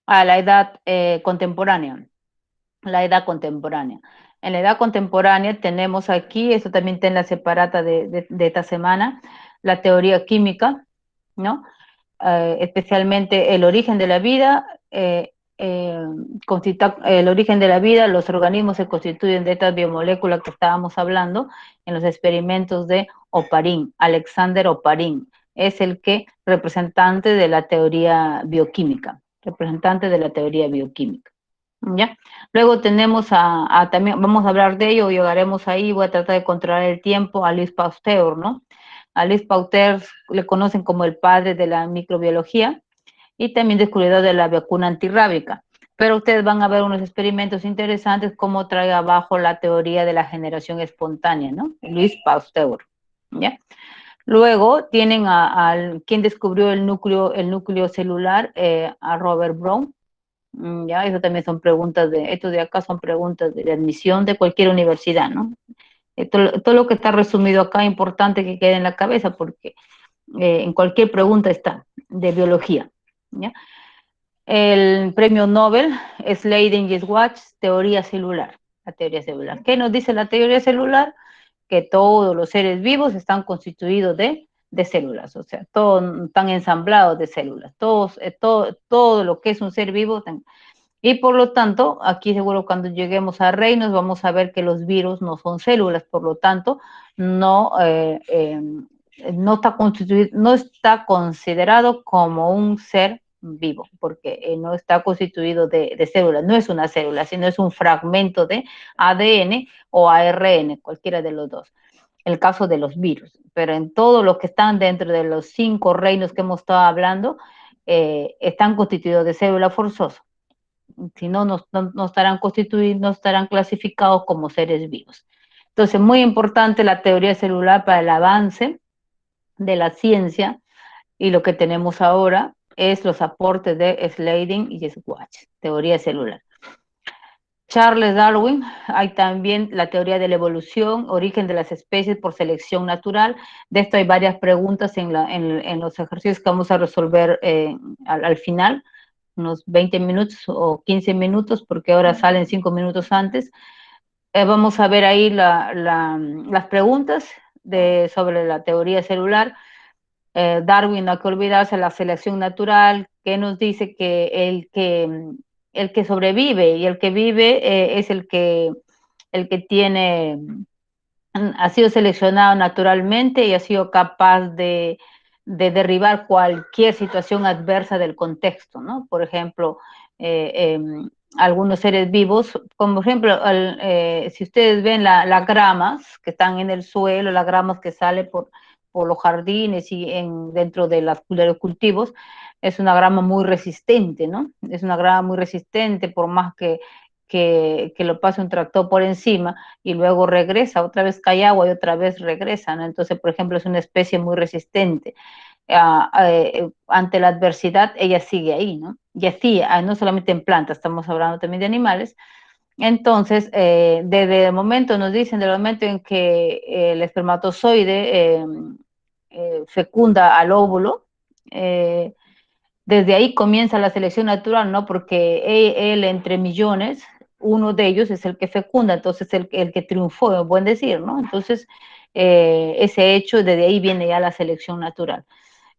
a la edad contemporánea. La edad contemporánea. En la edad contemporánea tenemos aquí, eso también está en la separata de esta semana, la teoría química, ¿no? Especialmente el origen de la vida, el origen de la vida, los organismos se constituyen de estas biomoléculas que estábamos hablando en los experimentos de Oparin, Alexander Oparin, es el que representante de la teoría bioquímica, ¿ya? Luego tenemos también, vamos a hablar de ello, llegaremos ahí, voy a tratar de controlar el tiempo, a Louis Pasteur, ¿no? A Louis Pasteur le conocen como el padre de la microbiología y también descubridor de la vacuna antirrábica. Pero ustedes van a ver unos experimentos interesantes como trae abajo la teoría de la generación espontánea, ¿no? Louis Pasteur, ¿ya? Luego tienen quien descubrió el núcleo celular, a Robert Brown. Ya, eso también son preguntas estos de acá son preguntas de admisión de cualquier universidad, ¿no? Todo lo que está resumido acá es importante que quede en la cabeza porque en cualquier pregunta está, de biología, ¿ya? El premio Nobel es Leiden y Schwartz, teoría celular, la teoría celular. ¿Qué nos dice la teoría celular? Que todos los seres vivos están constituidos de células, o sea, todos están ensamblados de células, todo lo que es un ser vivo. Y por lo tanto, aquí seguro cuando lleguemos a reinos vamos a ver que los virus no son células, por lo tanto, no está constituido, no está considerado como un ser vivo, porque no está constituido de células, no es una célula, sino es un fragmento de ADN o ARN, cualquiera de los dos. El caso de los virus, pero en todos los que están dentro de los 5 reinos que hemos estado hablando, están constituidos de célula forzosa. Si no, no estarán constituidos, no estarán clasificados como seres vivos. Entonces, muy importante la teoría celular para el avance de la ciencia, y lo que tenemos ahora es los aportes de Sladen y Schwartz, teoría celular. Charles Darwin, hay también la teoría de la evolución, origen de las especies por selección natural. De esto hay varias preguntas en los ejercicios que vamos a resolver al final, unos 20 minutos o 15 minutos, porque ahora salen 5 minutos antes. Vamos a ver ahí las preguntas sobre la teoría celular. Darwin, no hay que olvidarse, la selección natural, que nos dice que el que sobrevive y el que vive es el que ha sido seleccionado naturalmente y ha sido capaz de derribar cualquier situación adversa del contexto, ¿no? Por ejemplo, algunos seres vivos, como por ejemplo, si ustedes ven las gramas que están en el suelo, las gramas que salen por los jardines y dentro de los cultivos, es una grama muy resistente, ¿no? Es una grama muy resistente, por más que lo pase un tractor por encima y luego regresa, otra vez cae agua y otra vez regresa, ¿no? Entonces, por ejemplo, es una especie muy resistente. Ante la adversidad, ella sigue ahí, ¿no? Y así, no solamente en plantas, estamos hablando también de animales. Entonces, desde el momento, nos dicen, del momento en que el espermatozoide fecunda al óvulo, desde ahí comienza la selección natural, ¿no? Porque él entre millones, uno de ellos es el que fecunda, entonces el que triunfó, buen decir, ¿no? Entonces, ese hecho, desde ahí viene ya la selección natural.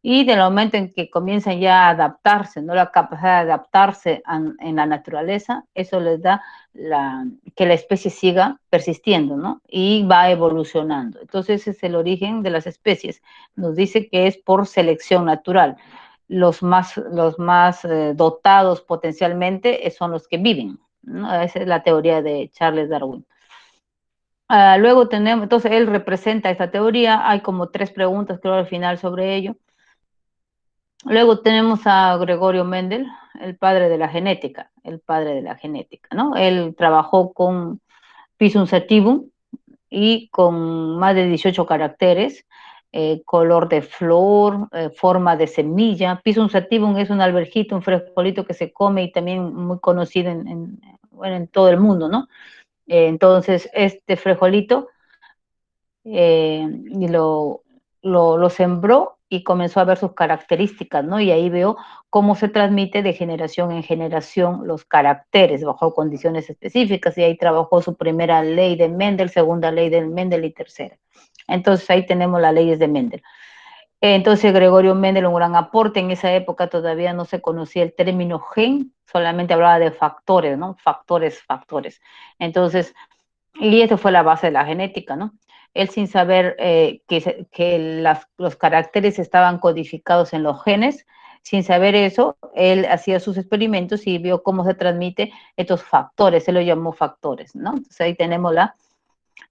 Y del momento en que comienzan ya a adaptarse, ¿no? La capacidad de adaptarse en la naturaleza, eso les da que la especie siga persistiendo, ¿no? Y va evolucionando. Entonces, ese es el origen de las especies. Nos dice que es por selección natural. Los más dotados potencialmente son los que viven, ¿no? Esa es la teoría de Charles Darwin. Luego tenemos, entonces él representa esta teoría, hay como 3 preguntas creo al final sobre ello. Luego tenemos a Gregorio Mendel, el padre de la genética, ¿no? Él trabajó con Pisum sativum y con más de 18 caracteres, color de flor, forma de semilla. Pisum sativum es un alberjito, un frijolito que se come y también muy conocido en todo el mundo, ¿no? Entonces, este frijolito y lo sembró y comenzó a ver sus características, ¿no? Y ahí veo cómo se transmite de generación en generación los caracteres bajo condiciones específicas, y ahí trabajó su primera ley de Mendel, segunda ley de Mendel y tercera. Entonces ahí tenemos las leyes de Mendel. Entonces Gregorio Mendel, un gran aporte, en esa época todavía no se conocía el término gen, solamente hablaba de factores, ¿no? Factores. Entonces, y eso fue la base de la genética, ¿no? Él sin saber que los caracteres estaban codificados en los genes, sin saber eso, él hacía sus experimentos y vio cómo se transmite estos factores, él lo llamó factores, ¿no? Entonces ahí tenemos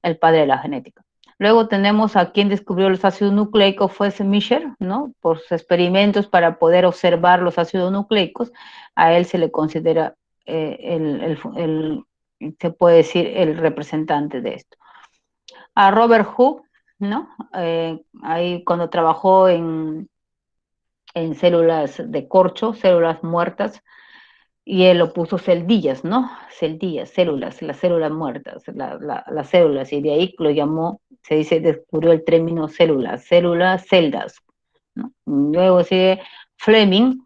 el padre de la genética. Luego tenemos a quien descubrió los ácidos nucleicos, fue Michel, ¿no? Por sus experimentos para poder observar los ácidos nucleicos, a él se le considera se puede decir, el representante de esto. A Robert Hooke, ¿no? Ahí cuando trabajó en células de corcho, células muertas, y él lo puso celdillas, ¿no? Celdillas, células, las células muertas, las células, y de ahí lo llamó, se dice, descubrió el término células, celdas, ¿no? Luego sigue Fleming,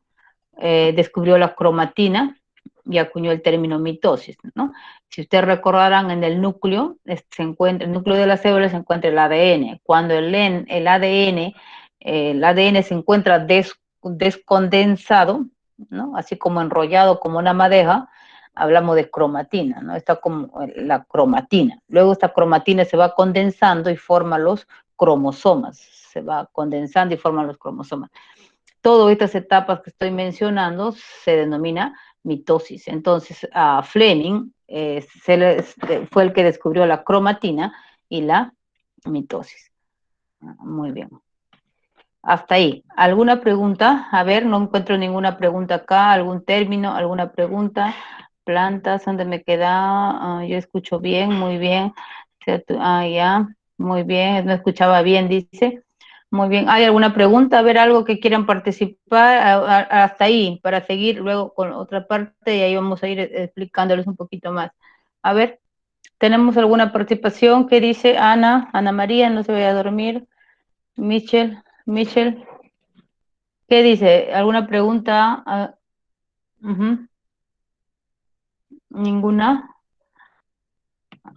descubrió la cromatina y acuñó el término mitosis, ¿no? Si ustedes recordarán, en el núcleo el núcleo de la célula se encuentra el ADN. Cuando el ADN se encuentra descondensado, ¿no? Así como enrollado como una madeja, hablamos de cromatina, ¿no? Está como la cromatina. Luego esta cromatina se va condensando y forma los cromosomas. Se va condensando y forman los cromosomas. Todas estas etapas que estoy mencionando se denomina mitosis. Entonces, a Fleming fue el que descubrió la cromatina y la mitosis. Muy bien. Hasta ahí. ¿Alguna pregunta? A ver, no encuentro ninguna pregunta acá. ¿Algún término? ¿Alguna pregunta? Plantas, ¿dónde me queda? Yo escucho bien, muy bien. Ya, muy bien. No escuchaba bien, dice. Muy bien. ¿Hay alguna pregunta? A ver, algo que quieran participar hasta ahí, para seguir luego con otra parte y ahí vamos a ir explicándoles un poquito más. A ver, ¿tenemos alguna participación? ¿Qué dice Ana? Ana María, no se vaya a dormir. Michelle, ¿qué dice? ¿Alguna pregunta? ¿Ninguna?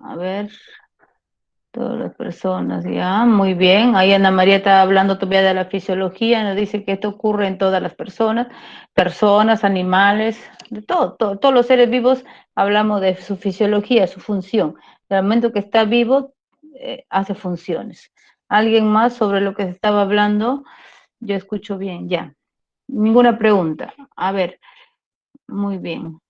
A ver. Todas las personas, ya, muy bien. Ahí Ana María está hablando todavía de la fisiología, nos dice que esto ocurre en todas las personas, animales, de todos los seres vivos, hablamos de su fisiología, su función. Del momento que está vivo, hace funciones. ¿Alguien más sobre lo que se estaba hablando? Yo escucho bien, ya. Ninguna pregunta. A ver, muy bien.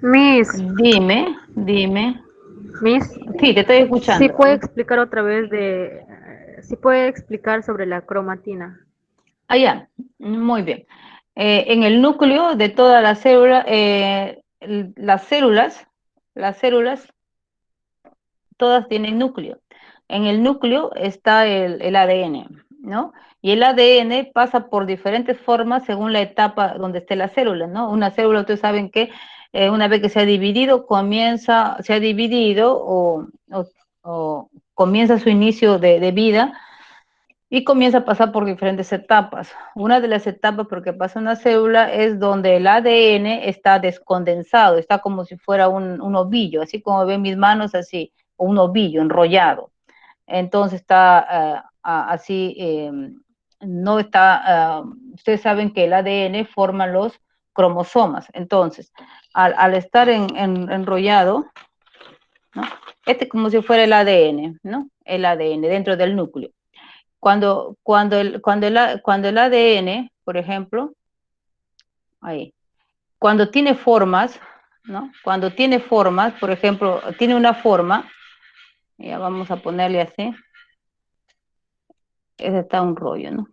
Miss, Dime. Miss, Sí, te estoy ¿sí escuchando. puede explicar otra vez sí puede explicar sobre la cromatina? Ya, muy bien. En el núcleo de toda la célula, las células todas tienen núcleo. En el núcleo está el ADN, ¿no? Y el ADN pasa por diferentes formas según la etapa donde esté la célula, ¿no? Una célula, ustedes saben que una vez que se ha dividido, o comienza su inicio de vida y comienza a pasar por diferentes etapas. Una de las etapas por que pasa una célula es donde el ADN está descondensado, está como si fuera un ovillo, así como ven mis manos, así, o un ovillo enrollado. Entonces está así, no está, ustedes saben que el ADN forma los cromosomas. Entonces, al estar enrollado, ¿no? Este es como si fuera el ADN, ¿no? El ADN dentro del núcleo. Cuando el ADN, por ejemplo, ahí, cuando tiene formas, ¿no? Cuando tiene formas, por ejemplo, tiene una forma, ya vamos a ponerle así, ese está un rollo, ¿no?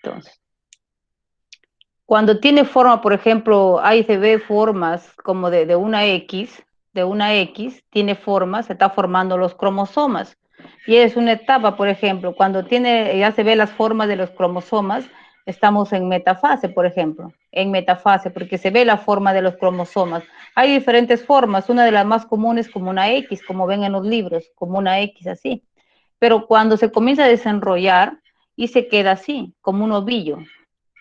Entonces, cuando tiene forma, por ejemplo, ahí se ve formas como de una X, tiene formas, se está formando los cromosomas. Y es una etapa, por ejemplo, cuando ya se ve las formas de los cromosomas, estamos en metafase, por ejemplo, en metafase, porque se ve la forma de los cromosomas. Hay diferentes formas, una de las más comunes como una X, como ven en los libros, como una X así. Pero cuando se comienza a desenrollar y se queda así, como un ovillo,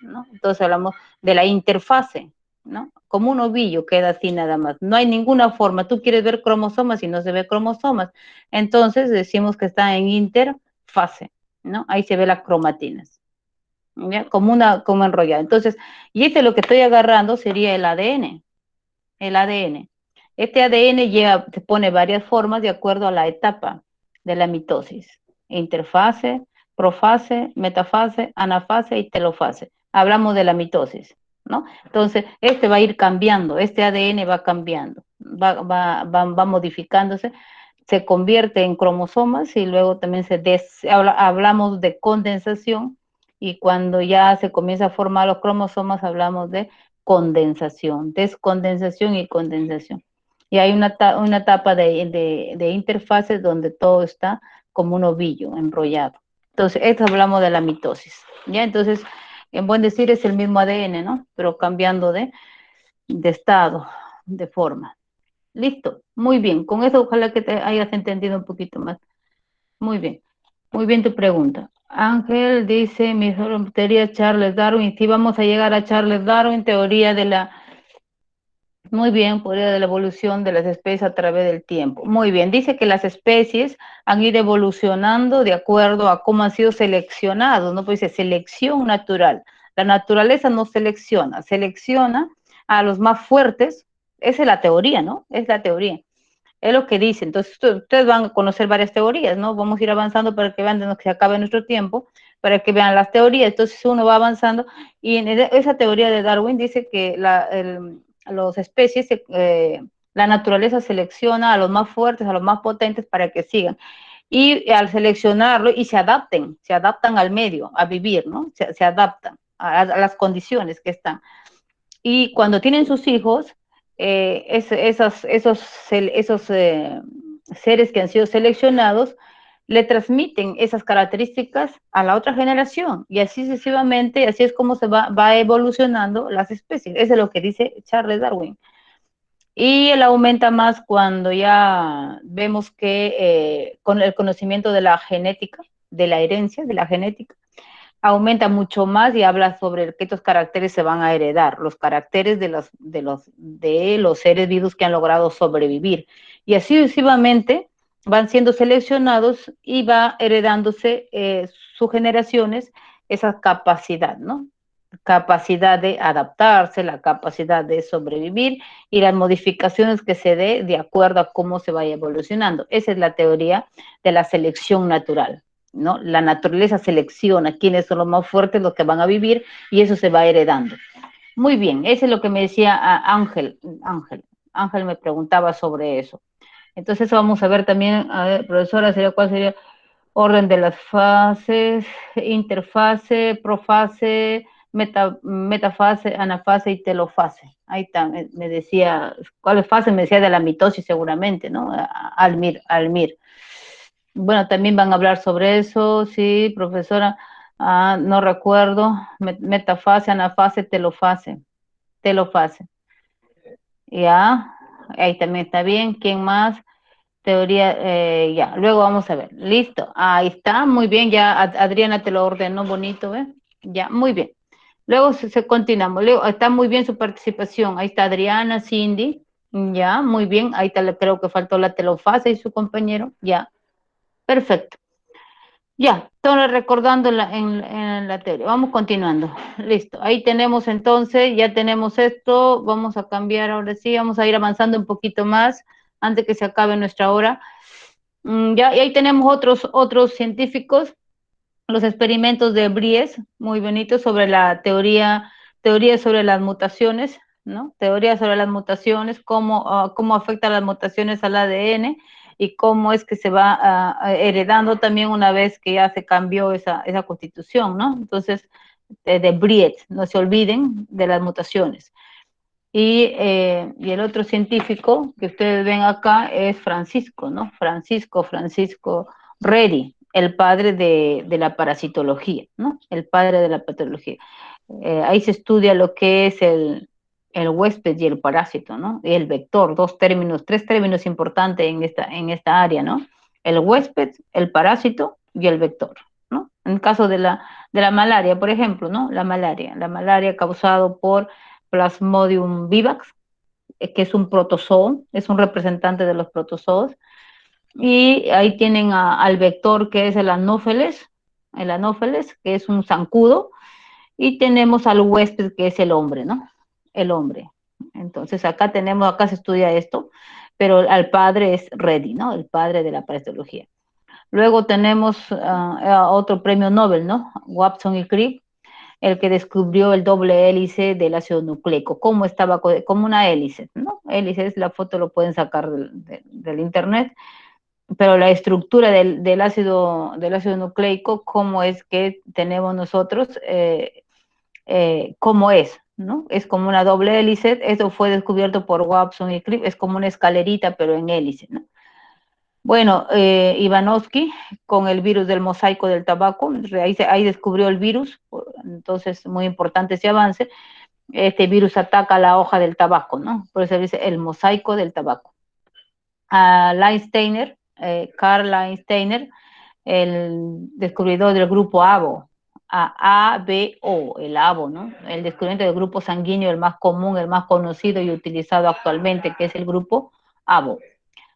¿no? Entonces hablamos de la interfase, ¿no? Como un ovillo queda así nada más. No hay ninguna forma. Tú quieres ver cromosomas y no se ve cromosomas. Entonces decimos que está en interfase, ¿no? Ahí se ve las cromatinas, ¿ya? Como enrollada. Entonces, y este lo que estoy agarrando sería el ADN. El ADN. Este ADN se pone varias formas de acuerdo a la etapa de la mitosis. Interfase, profase, metafase, anafase y telofase. Hablamos de la mitosis, ¿no? Entonces, este va a ir cambiando, este ADN va cambiando, va modificándose, se convierte en cromosomas y luego también hablamos de condensación y cuando ya se comienza a formar los cromosomas hablamos de condensación, descondensación y condensación. Y hay una etapa de interfaces donde todo está como un ovillo enrollado. Entonces, esto hablamos de la mitosis, ¿ya? Entonces, en buen decir es el mismo ADN, ¿no? Pero cambiando de estado, de forma. Listo, muy bien. Con eso ojalá que te hayas entendido un poquito más. Muy bien tu pregunta. Ángel dice, mi teoría Charles Darwin, si vamos a llegar a Charles Darwin, teoría de la, muy bien, teoría de la evolución de las especies a través del tiempo. Muy bien, dice que las especies han ido evolucionando de acuerdo a cómo han sido seleccionados, ¿no? Pues dice selección natural. La naturaleza no selecciona, selecciona a los más fuertes, esa es la teoría, ¿no? Es la teoría. Es lo que dice. Entonces, ustedes van a conocer varias teorías, ¿no? Vamos a ir avanzando para que vean de que se acabe nuestro tiempo, para que vean las teorías. Entonces, uno va avanzando y en esa teoría de Darwin dice que las especies, la naturaleza selecciona a los más fuertes, a los más potentes para que sigan. Y al seleccionarlo y se adaptan al medio, a vivir, ¿no? Se adaptan a las condiciones que están. Y cuando tienen sus hijos, esos seres que han sido seleccionados le transmiten esas características a la otra generación y así sucesivamente, así es como se va evolucionando las especies. Eso es lo que dice Charles Darwin. Y él aumenta más cuando ya vemos que con el conocimiento de la genética, de la herencia, de la genética, aumenta mucho más y habla sobre que estos caracteres se van a heredar, los caracteres de los seres vivos que han logrado sobrevivir. Y así sucesivamente van siendo seleccionados y va heredándose sus generaciones esa capacidad, ¿no? Capacidad de adaptarse, la capacidad de sobrevivir y las modificaciones que se dé de acuerdo a cómo se vaya evolucionando. Esa es la teoría de la selección natural, ¿no? La naturaleza selecciona quiénes son los más fuertes, los que van a vivir, y eso se va heredando. Muy bien, eso es lo que me decía Ángel. Ángel me preguntaba sobre eso. Entonces vamos a ver también, a ver, profesora, ¿cuál sería orden de las fases, interfase, profase, metafase, anafase y telofase? Ahí está, me decía, ¿cuál fase? Me decía de la mitosis seguramente, ¿no? Almir. Bueno, también van a hablar sobre eso, sí, profesora. No recuerdo, metafase, anafase, telofase. Ya, ahí también está bien. ¿Quién más? Teoría, ya, luego vamos a ver. Listo, ahí está, muy bien, ya Adriana te lo ordenó bonito, ¿eh? Ya, muy bien. Luego continuamos. Luego, está muy bien su participación. Ahí está Adriana, Cindy. Ya, muy bien. Ahí está, creo que faltó la telofase y su compañero. Ya, perfecto. Ya, todo recordando en la teoría. Vamos continuando. Listo. Ahí tenemos entonces, ya tenemos esto. Vamos a cambiar ahora sí. Vamos a ir avanzando un poquito más antes que se acabe nuestra hora. Ya, y ahí tenemos otros científicos, los experimentos de Bries, muy bonitos, sobre la teoría sobre las mutaciones, ¿no? Teoría sobre las mutaciones, cómo afectan las mutaciones al ADN y cómo es que se va heredando también una vez que ya se cambió esa constitución, ¿no? Entonces, de Bries, no se olviden de las mutaciones. Y el otro científico que ustedes ven acá es Francisco, ¿no? Francisco Redi, el padre de la parasitología, ¿no? El padre de la patología. Ahí se estudia lo que es el huésped y el parásito, ¿no? Y el vector, tres términos importantes en esta área, ¿no? El huésped, el parásito y el vector, ¿no? En el caso de la malaria, por ejemplo, ¿no? La malaria causado por Plasmodium vivax, que es un protozoo, es un representante de los protozoos, y ahí tienen al vector, que es el anófeles, que es un zancudo, y tenemos al huésped, que es el hombre, ¿no? El hombre. Entonces acá se estudia esto, pero al padre es Redi, ¿no? El padre de la parasitología. Luego tenemos otro premio Nobel, ¿no? Watson y Crick, el que descubrió el doble hélice del ácido nucleico, cómo estaba como una hélice, ¿no? Hélice es la foto, lo pueden sacar del internet, pero la estructura del ácido nucleico, cómo es que tenemos nosotros, cómo es, ¿no? Es como una doble hélice, eso fue descubierto por Watson y Crick, es como una escalerita, pero en hélice, ¿no? Bueno, Ivanovsky con el virus del mosaico del tabaco, ahí descubrió el virus, entonces muy importante ese avance. Este virus ataca la hoja del tabaco, ¿no? Por eso dice el mosaico del tabaco. Leinsteiner, Karl Leinsteiner, el descubridor del grupo ABO, ABO, el ABO, ¿no? El descubrimiento del grupo sanguíneo, el más común, el más conocido y utilizado actualmente, que es el grupo ABO.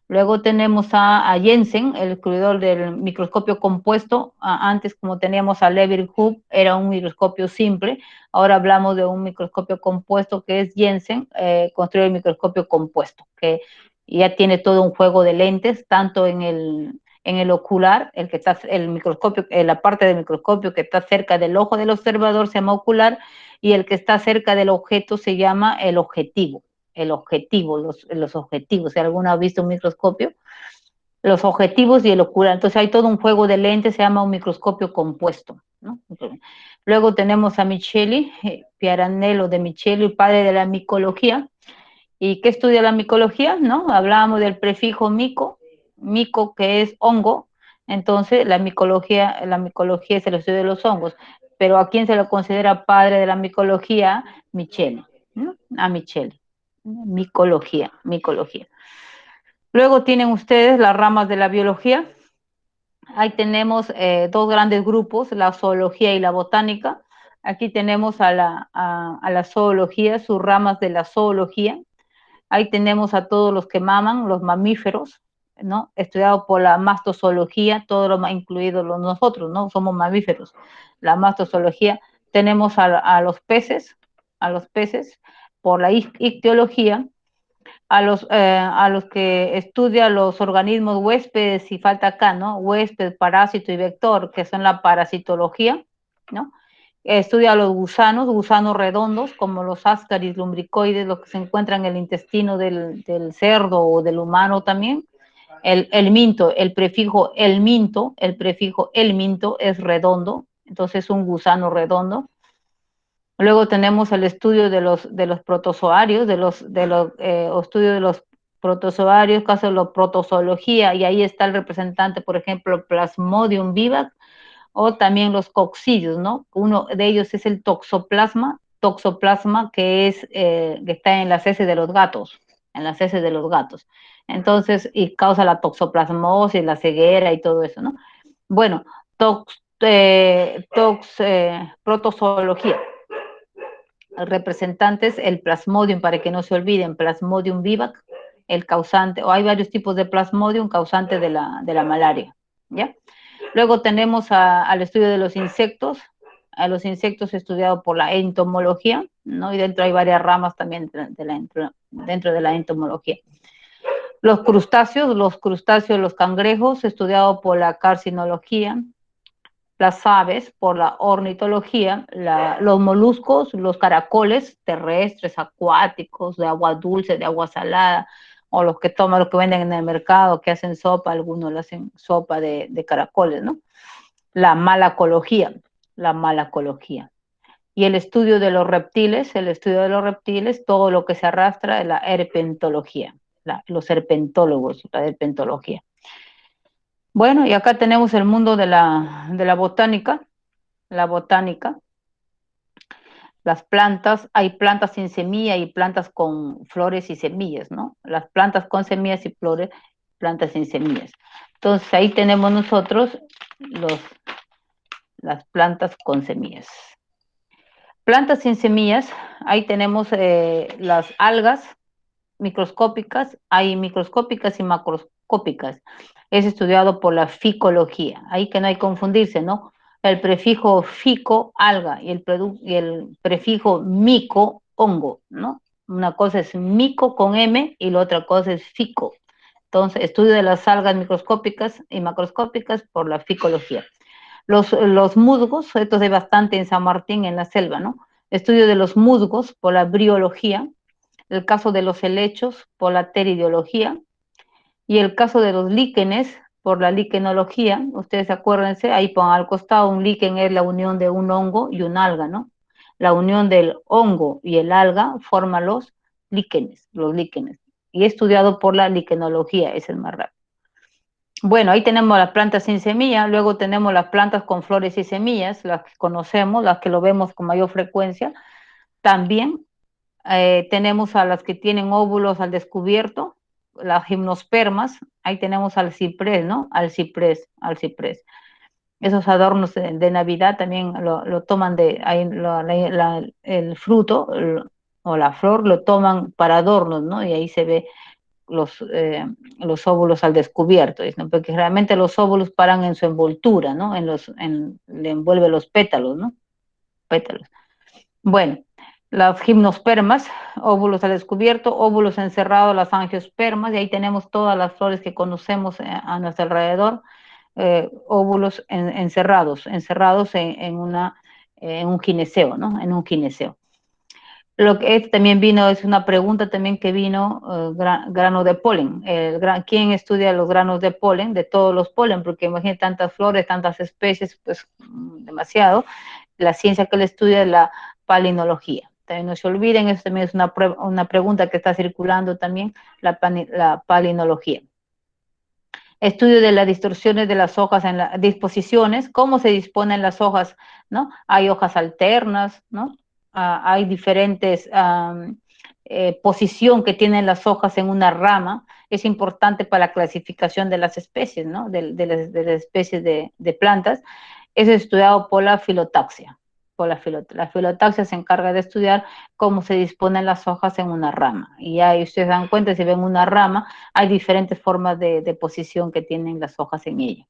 Luego tenemos a Jensen, el descubridor del microscopio compuesto. Antes, como teníamos a Leeuwenhoek, era un microscopio simple. Ahora hablamos de un microscopio compuesto, que es Jensen, construyó el microscopio compuesto, que ya tiene todo un juego de lentes, tanto en el ocular, el microscopio, la parte del microscopio que está cerca del ojo del observador se llama ocular, y el que está cerca del objeto se llama el objetivo. Los objetivos, si alguno ha visto un microscopio, los objetivos y el ocular. Entonces hay todo un juego de lentes, se llama un microscopio compuesto, ¿no? Luego tenemos a Micheli, Piranello de Micheli, padre de la micología. ¿Y qué estudia la micología? ¿No? Hablábamos del prefijo mico, que es hongo. Entonces la micología es el estudio de los hongos. Pero ¿a quién se lo considera padre de la micología? Micheli, ¿no? A Micheli. Micología. Luego tienen ustedes las ramas de la biología. Ahí tenemos dos grandes grupos, la zoología y la botánica. Aquí tenemos a la zoología, sus ramas de la zoología. Ahí tenemos a todos los que maman, los mamíferos, ¿no? Estudiado por la mastozoología, todo lo incluido nosotros, ¿no? Somos mamíferos. La mastozoología. Tenemos a los peces por la ictiología, a los que estudian los organismos huéspedes, y falta acá, ¿no? Huésped, parásito y vector, que son la parasitología, ¿no? Estudia los gusanos redondos, como los ascaris lumbricoides, los que se encuentran en el intestino del cerdo o del humano también. El minto, el prefijo el minto es redondo, entonces es un gusano redondo. Luego tenemos el estudio de los protozoarios, estudio de los protozoarios, caso de la protozoología, y ahí está el representante, por ejemplo, Plasmodium vivax, o también los coccidios, ¿no? Uno de ellos es el toxoplasma que está en las heces de los gatos, Entonces, y causa la toxoplasmosis, la ceguera y todo eso, ¿no? Bueno, protozoología. Representantes, el Plasmodium, para que no se olviden, Plasmodium vivax, el causante, o hay varios tipos de Plasmodium causante de la malaria, ¿ya? Luego tenemos al estudio de los insectos, a los insectos estudiados por la entomología, ¿no? Y dentro hay varias ramas también dentro de la entomología. Los crustáceos, los cangrejos, estudiados por la carcinología. Las aves por la ornitología, los moluscos, los caracoles terrestres, acuáticos, de agua dulce, de agua salada, o los que venden en el mercado, que hacen sopa, algunos le hacen sopa de caracoles, ¿no? La malacología. Y el estudio de los reptiles, todo lo que se arrastra de la herpentología, los herpentólogos, la herpentología. Bueno, y acá tenemos el mundo de la botánica, las plantas, hay plantas sin semilla y plantas con flores y semillas, ¿no? Las plantas con semillas y flores, plantas sin semillas. Entonces ahí tenemos nosotros las plantas con semillas. Plantas sin semillas, ahí tenemos las algas microscópicas, hay microscópicas y macroscópicas. Es estudiado por la ficología. Ahí que no hay que confundirse, ¿no? El prefijo fico, alga, y el prefijo mico, hongo, ¿no? Una cosa es mico con M y la otra cosa es fico. Entonces, estudio de las algas microscópicas y macroscópicas por la ficología. Los musgos, esto es bastante en San Martín, en la selva, ¿no? Estudio de los musgos por la briología, el caso de los helechos por la teridiología, y el caso de los líquenes por la liquenología. Ustedes acuérdense, ahí pongan al costado, un líquen es la unión de un hongo y un alga, ¿no? La unión del hongo y el alga forma los líquenes, y estudiado por la liquenología, es el más rápido. Bueno, ahí tenemos las plantas sin semilla, luego tenemos las plantas con flores y semillas, las que conocemos, las que lo vemos con mayor frecuencia. También tenemos a las que tienen óvulos al descubierto, las gimnospermas, ahí tenemos al ciprés, ¿no? Al ciprés. Esos adornos de Navidad también lo toman ahí el fruto o la flor lo toman para adornos, ¿no? Y ahí se ve los óvulos al descubierto, ¿no? Porque realmente los óvulos paran en su envoltura, ¿no? Le envuelve los pétalos, ¿no? Bueno, las gimnospermas, óvulos al descubierto, óvulos encerrados, las angiospermas, y ahí tenemos todas las flores que conocemos a nuestro alrededor, óvulos encerrados en un gineceo, ¿no? En un gineceo. Lo que también vino, es una pregunta también que vino, grano de polen. ¿Quién estudia los granos de polen? De todos los polen, porque imagínate tantas flores, tantas especies, pues demasiado. La ciencia que le estudia es la palinología. También no se olviden, eso también es una pregunta que está circulando también, la palinología. Estudio de las distorsiones de las hojas en las disposiciones, cómo se disponen las hojas, ¿no? Hay hojas alternas, ¿no? Hay diferentes posición que tienen las hojas en una rama. Es importante para la clasificación de las especies, ¿no? De las especies de plantas. Es estudiado por la filotaxia. La filotaxia se encarga de estudiar cómo se disponen las hojas en una rama. Y ahí ustedes dan cuenta, si ven una rama, hay diferentes formas de posición que tienen las hojas en ella.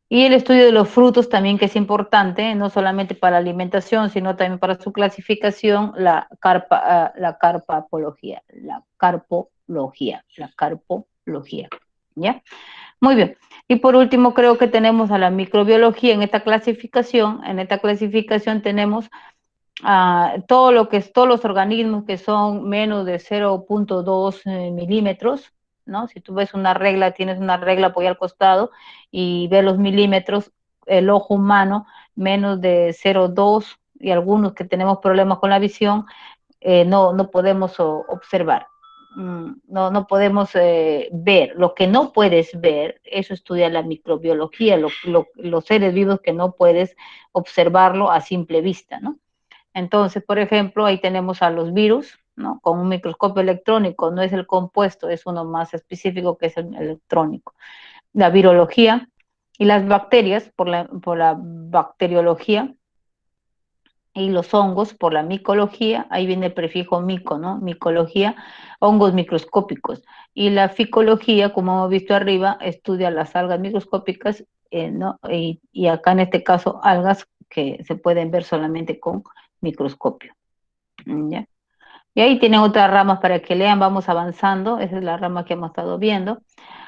Y el estudio de los frutos también, que es importante, no solamente para la alimentación, sino también para su clasificación, la carpología, ¿ya? Muy bien. Y por último, creo que tenemos a la microbiología en esta clasificación. En esta clasificación tenemos todo lo que es, todos los organismos que son menos de 0.2 milímetros, ¿no? Si tú ves una regla, tienes una regla por ahí al costado y ves los milímetros, el ojo humano menos de 0.2 y algunos que tenemos problemas con la visión, no podemos observar. No podemos ver. Lo que no puedes ver, eso estudia la microbiología, los seres vivos que no puedes observarlo a simple vista, ¿no? Entonces, por ejemplo, ahí tenemos a los virus, ¿no? Con un microscopio electrónico, no es el compuesto, es uno más específico que es el electrónico. La virología y las bacterias por la bacteriología y los hongos por la micología, ahí viene el prefijo mico, ¿no? Micología, hongos microscópicos. Y la ficología, como hemos visto arriba, estudia las algas microscópicas, ¿no? Y acá en este caso algas que se pueden ver solamente con microscopio. ¿Ya? Y ahí tienen otras ramas para que lean, vamos avanzando, esa es la rama que hemos estado viendo.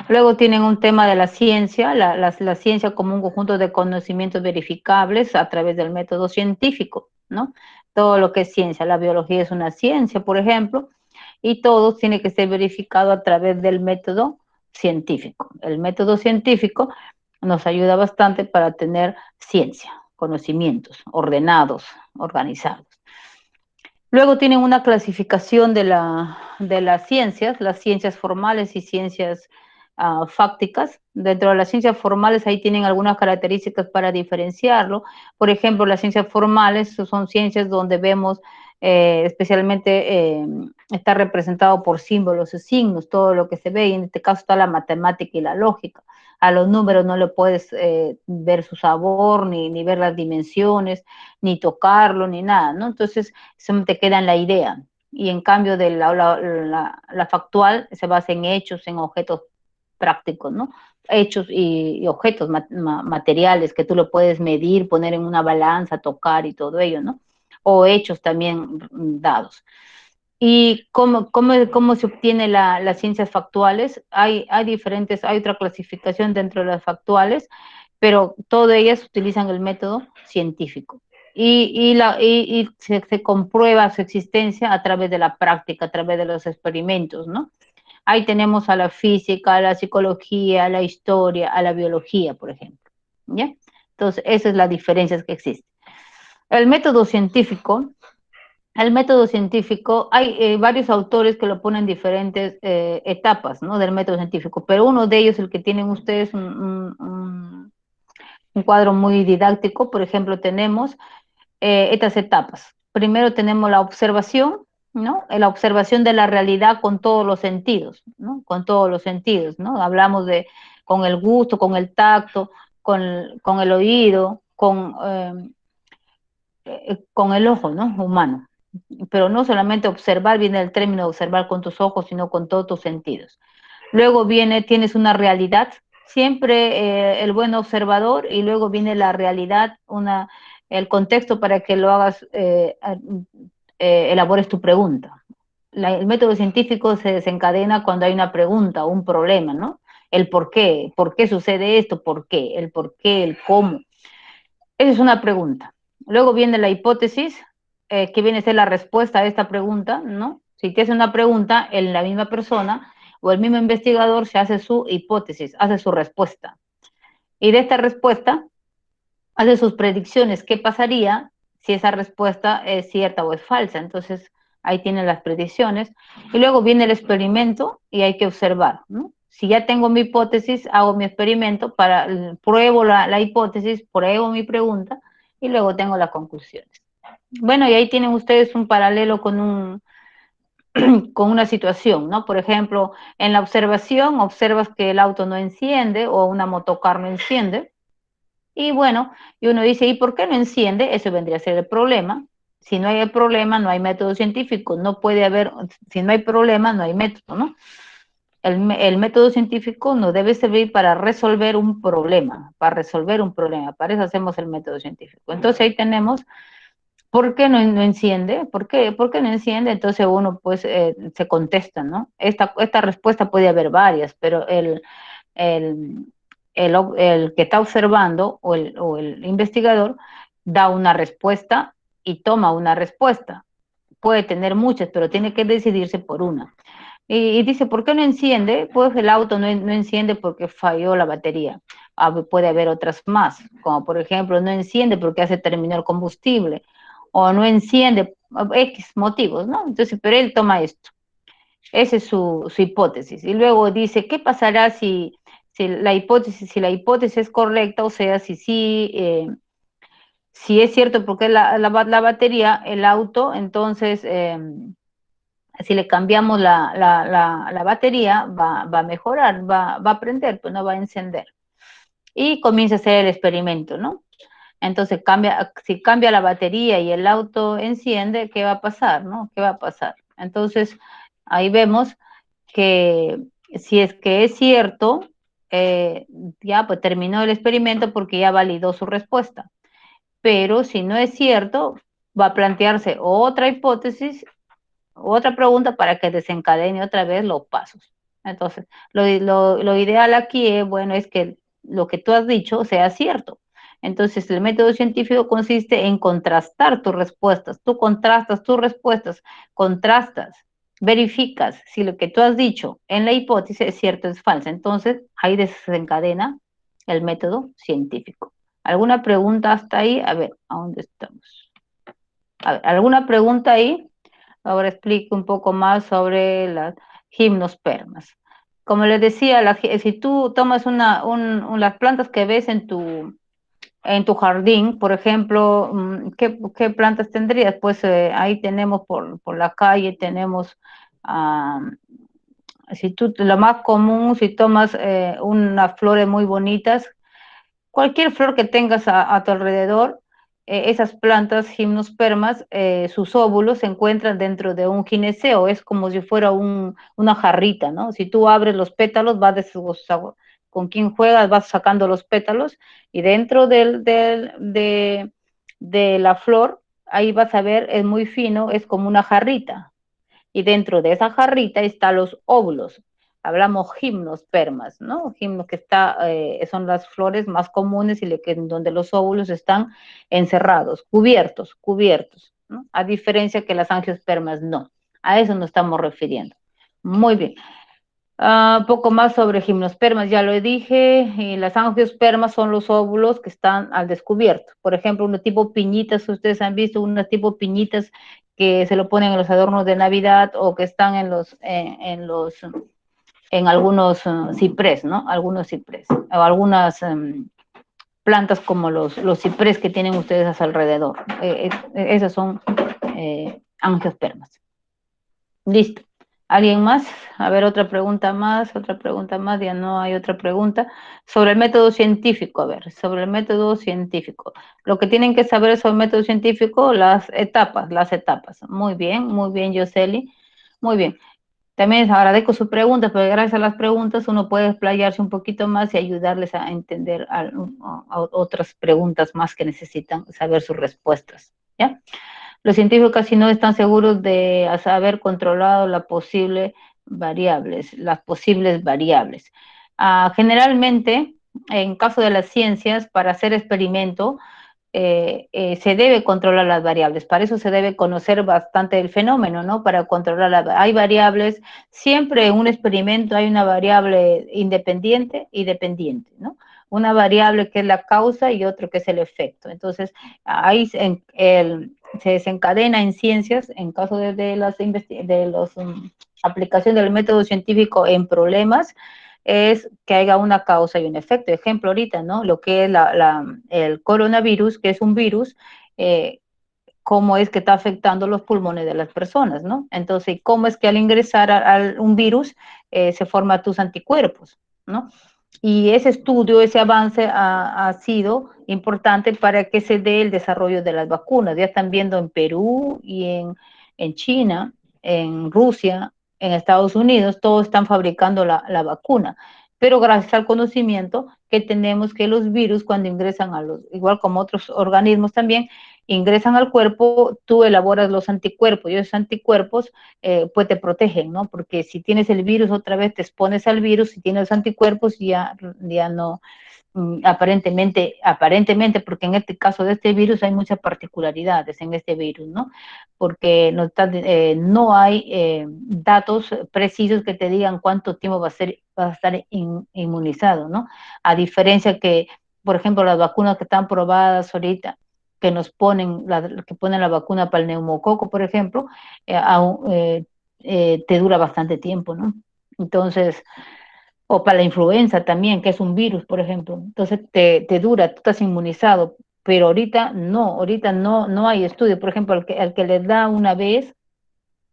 Luego tienen un tema de la ciencia, la ciencia como un conjunto de conocimientos verificables a través del método científico, ¿no? Todo lo que es ciencia, la biología es una ciencia, por ejemplo, y todo tiene que ser verificado a través del método científico. El método científico nos ayuda bastante para tener ciencia, conocimientos ordenados, organizados. Luego tienen una clasificación de las ciencias formales y ciencias fácticas. Dentro de las ciencias formales ahí tienen algunas características para diferenciarlo. Por ejemplo, las ciencias formales son ciencias donde vemos especialmente está representado por símbolos y signos, todo lo que se ve, y en este caso está la matemática y la lógica. A los números no le puedes ver su sabor, ni ver las dimensiones, ni tocarlo, ni nada, ¿no? Entonces, eso te queda en la idea. Y en cambio de la factual se basa en hechos, en objetos prácticos, ¿no? Hechos y objetos materiales que tú lo puedes medir, poner en una balanza, tocar y todo ello, ¿no? O hechos también dados. ¿Y cómo se obtiene las ciencias factuales? Hay otra clasificación dentro de las factuales, pero todas ellas utilizan el método científico. Y se comprueba su existencia a través de la práctica, a través de los experimentos, ¿no? Ahí tenemos a la física, a la psicología, a la historia, a la biología, por ejemplo, ¿ya? Entonces, esa es la diferencia que existe. El método científico, hay varios autores que lo ponen en diferentes etapas, ¿no? Del método científico, pero uno de ellos, el que tienen ustedes un cuadro muy didáctico, por ejemplo, tenemos estas etapas. Primero tenemos la observación, ¿no? La observación de la realidad con todos los sentidos, ¿no? Con todos los sentidos, ¿no? Hablamos con el gusto, con el tacto, con el oído, con el ojo, ¿no? Humano. Pero no solamente observar, viene el término de observar con tus ojos, sino con todos tus sentidos. Luego tienes una realidad, siempre el buen observador, y luego viene la realidad, el contexto para que lo hagas, elabores tu pregunta. El método científico se desencadena cuando hay una pregunta o un problema, ¿no? El por qué sucede esto, por qué, el cómo. Esa es una pregunta. Luego viene la hipótesis, que viene a ser la respuesta a esta pregunta, ¿no? Si te hace una pregunta, la misma persona o el mismo investigador se hace su hipótesis, hace su respuesta. Y de esta respuesta hace sus predicciones. ¿Qué pasaría si esa respuesta es cierta o es falsa? Entonces, ahí tienen las predicciones. Y luego viene el experimento y hay que observar, ¿no? Si ya tengo mi hipótesis, hago mi experimento, pruebo la hipótesis, pruebo mi pregunta y luego tengo las conclusiones. Bueno, y ahí tienen ustedes un paralelo con una situación, ¿no? Por ejemplo, en la observación, observas que el auto no enciende o una motocar no enciende. Y bueno, y uno dice, ¿y por qué no enciende? Eso vendría a ser el problema. Si no hay el problema, no hay método científico. No puede haber, si no hay problema, no hay método, ¿no? El método científico nos debe servir para resolver un problema, para eso hacemos el método científico. Entonces ahí tenemos, ¿por qué no enciende? ¿Por qué no enciende? Entonces uno pues se contesta, ¿no? Esta respuesta puede haber varias, pero el que está observando o el investigador da una respuesta y toma una respuesta. Puede tener muchas, pero tiene que decidirse por una. Y dice, ¿por qué no enciende? Pues el auto no enciende porque falló la batería. Puede haber otras más, como por ejemplo, no enciende porque ya se terminó el combustible, o no enciende, X motivos, ¿no? Entonces, pero él toma esto. Esa es su hipótesis. Y luego dice, ¿qué pasará si la hipótesis es correcta? O sea, si es cierto porque la batería, el auto, entonces si le cambiamos la batería, va a mejorar, va a prender, pues no va a encender. Y comienza a hacer el experimento, ¿no? Entonces, si cambia la batería y el auto enciende, ¿qué va a pasar, no? ¿Qué va a pasar? Entonces, ahí vemos que si es que es cierto, ya pues terminó el experimento porque ya validó su respuesta. Pero si no es cierto, va a plantearse otra hipótesis, otra pregunta para que desencadene otra vez los pasos. Entonces, lo ideal aquí es, bueno, es que lo que tú has dicho sea cierto. Entonces, el método científico consiste en contrastar tus respuestas. Tú contrastas tus respuestas, contrastas, verificas si lo que tú has dicho en la hipótesis es cierto o es falso. Entonces, ahí desencadena el método científico. ¿Alguna pregunta hasta ahí? A ver, ¿a dónde estamos? A ver, ¿alguna pregunta ahí? Ahora explico un poco más sobre las gimnospermas. Como les decía, si tú tomas las plantas que ves en tu jardín, por ejemplo, ¿qué plantas tendrías? Pues ahí tenemos por la calle, tenemos, lo más común, si tomas unas flores muy bonitas, cualquier flor que tengas a tu alrededor, esas plantas gimnospermas, sus óvulos se encuentran dentro de un gineceo, es como si fuera una jarrita, ¿no? Si tú abres los pétalos, con quien juegas vas sacando los pétalos y dentro de la flor, ahí vas a ver, es muy fino, es como una jarrita. Y dentro de esa jarrita están los óvulos. Hablamos gimnospermas, ¿no? Gimnos que son las flores más comunes y donde los óvulos están encerrados, cubiertos, ¿no? A diferencia que las angiospermas no. A eso nos estamos refiriendo. Muy bien. Poco más sobre gimnospermas, ya lo dije, y las angiospermas son los óvulos que están al descubierto. Por ejemplo, un tipo piñitas, ustedes han visto unos tipo piñitas que se lo ponen en los adornos de Navidad o que están en algunos ciprés, ¿no? Algunos ciprés, o algunas plantas como los ciprés que tienen ustedes a su alrededor. Esas son angiospermas. Listo. ¿Alguien más? A ver, otra pregunta más, ya no hay otra pregunta. Sobre el método científico, a ver, sobre el método científico. Lo que tienen que saber sobre el método científico, las etapas. Muy bien, Yoseli. Muy bien. También les agradezco sus preguntas, porque gracias a las preguntas uno puede explayarse un poquito más y ayudarles a entender a otras preguntas más que necesitan saber sus respuestas, ¿ya? Los científicos casi no están seguros de haber controlado las posibles variables. Generalmente, en caso de las ciencias, para hacer experimento, se debe controlar las variables. Para eso se debe conocer bastante el fenómeno, ¿no? Para controlar hay variables. Siempre en un experimento hay una variable independiente y dependiente, ¿no? Una variable que es la causa y otro que es el efecto. Entonces, ahí se desencadena en ciencias, en caso de las aplicaciones del método científico en problemas, es que haya una causa y un efecto. Ejemplo ahorita, ¿no? Lo que es el coronavirus, que es un virus, cómo es que está afectando los pulmones de las personas, ¿no? Entonces, cómo es que al ingresar a un virus se forman tus anticuerpos, ¿no? Y ese estudio, ese avance ha sido importante para que se dé el desarrollo de las vacunas. Ya están viendo en Perú y en China, en Rusia, en Estados Unidos, todos están fabricando la vacuna. Pero gracias al conocimiento que tenemos que los virus cuando ingresan igual como otros organismos también, ingresan al cuerpo, tú elaboras los anticuerpos y esos anticuerpos pues te protegen, ¿no? Porque si tienes el virus otra vez te expones al virus, si tienes los anticuerpos ya no, aparentemente, porque en este caso de este virus hay muchas particularidades en este virus, ¿no? Porque no hay datos precisos que te digan cuánto tiempo va a estar inmunizado, ¿no? A diferencia que, por ejemplo, las vacunas que están probadas ahorita, que nos ponen, que ponen la vacuna para el neumococo, por ejemplo, te dura bastante tiempo, ¿no? Entonces, o para la influenza también, que es un virus, por ejemplo. Entonces te dura, tú estás inmunizado, pero ahorita no hay estudio. Por ejemplo, al que les da una vez,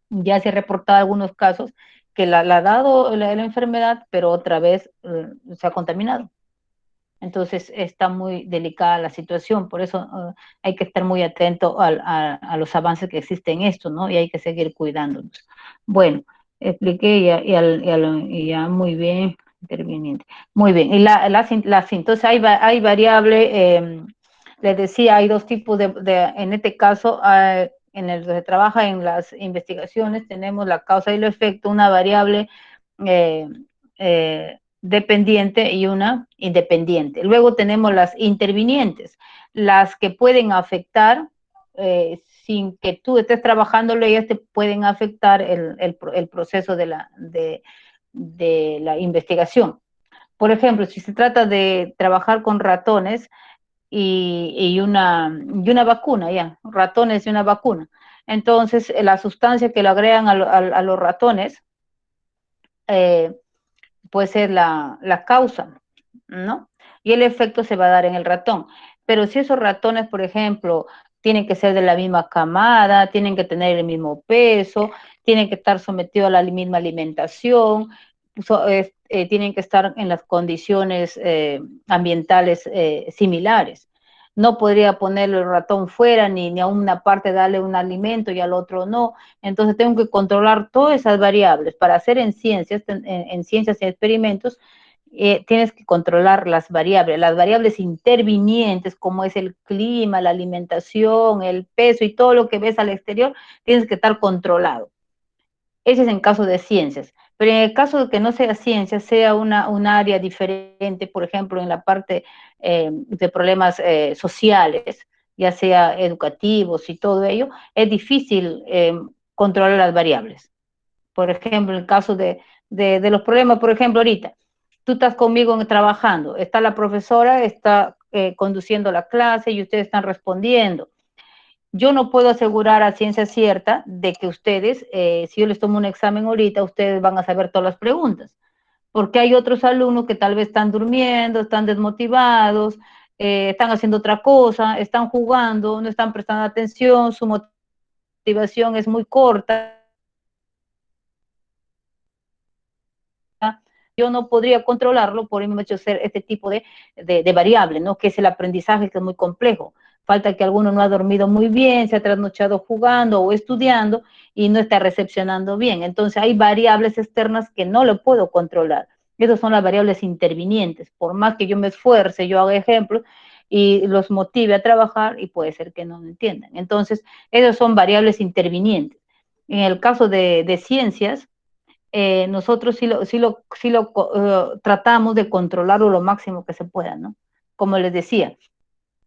ya se ha reportado algunos casos que la ha dado la enfermedad, pero otra vez se ha contaminado. Entonces está muy delicada la situación, por eso hay que estar muy atento a los avances que existen en esto, ¿no? Y hay que seguir cuidándonos. Bueno, expliqué y ya muy bien, interviniente. Muy bien, y entonces hay variable, les decía, hay dos tipos en este caso, en el que se trabaja en las investigaciones, tenemos la causa y el efecto, una variable dependiente y una independiente. Luego tenemos las intervinientes, las que pueden afectar sin que tú estés trabajándolo, ellas te pueden afectar el proceso de la investigación. Por ejemplo, si se trata de trabajar con ratones y una vacuna, ya, ratones y una vacuna, entonces la sustancia que le agregan a los ratones puede ser la causa, ¿no? Y el efecto se va a dar en el ratón. Pero si esos ratones, por ejemplo, tienen que ser de la misma camada, tienen que tener el mismo peso, tienen que estar sometidos a la misma alimentación, tienen que estar en las condiciones ambientales similares. No podría ponerle el ratón fuera, ni a una parte darle un alimento y al otro no. Entonces tengo que controlar todas esas variables. Para hacer en ciencias y experimentos, tienes que controlar las variables intervinientes, como es el clima, la alimentación, el peso y todo lo que ves al exterior, tienes que estar controlado. Ese es en caso de ciencias. Pero en el caso de que no sea ciencia, sea un área diferente, por ejemplo, en la parte de problemas sociales, ya sea educativos y todo ello, es difícil controlar las variables. Por ejemplo, en el caso de los problemas, por ejemplo, ahorita, tú estás conmigo trabajando, está la profesora, está conduciendo la clase y ustedes están respondiendo. Yo no puedo asegurar a ciencia cierta de que ustedes, si yo les tomo un examen ahorita, ustedes van a saber todas las preguntas, porque hay otros alumnos que tal vez están durmiendo, están desmotivados, están haciendo otra cosa, están jugando, no están prestando atención, su motivación es muy corta. Yo no podría controlarlo por el hecho de ser este tipo de variable, ¿no? Que es el aprendizaje, que es muy complejo. Falta que alguno no ha dormido muy bien, se ha trasnochado jugando o estudiando y no está recepcionando bien. Entonces hay variables externas que no lo puedo controlar. Esas son las variables intervinientes. Por más que yo me esfuerce, yo haga ejemplos y los motive a trabajar, y puede ser que no lo entiendan. Entonces, esas son variables intervinientes. En el caso de ciencias, nosotros tratamos de controlarlo lo máximo que se pueda, ¿no? Como les decía,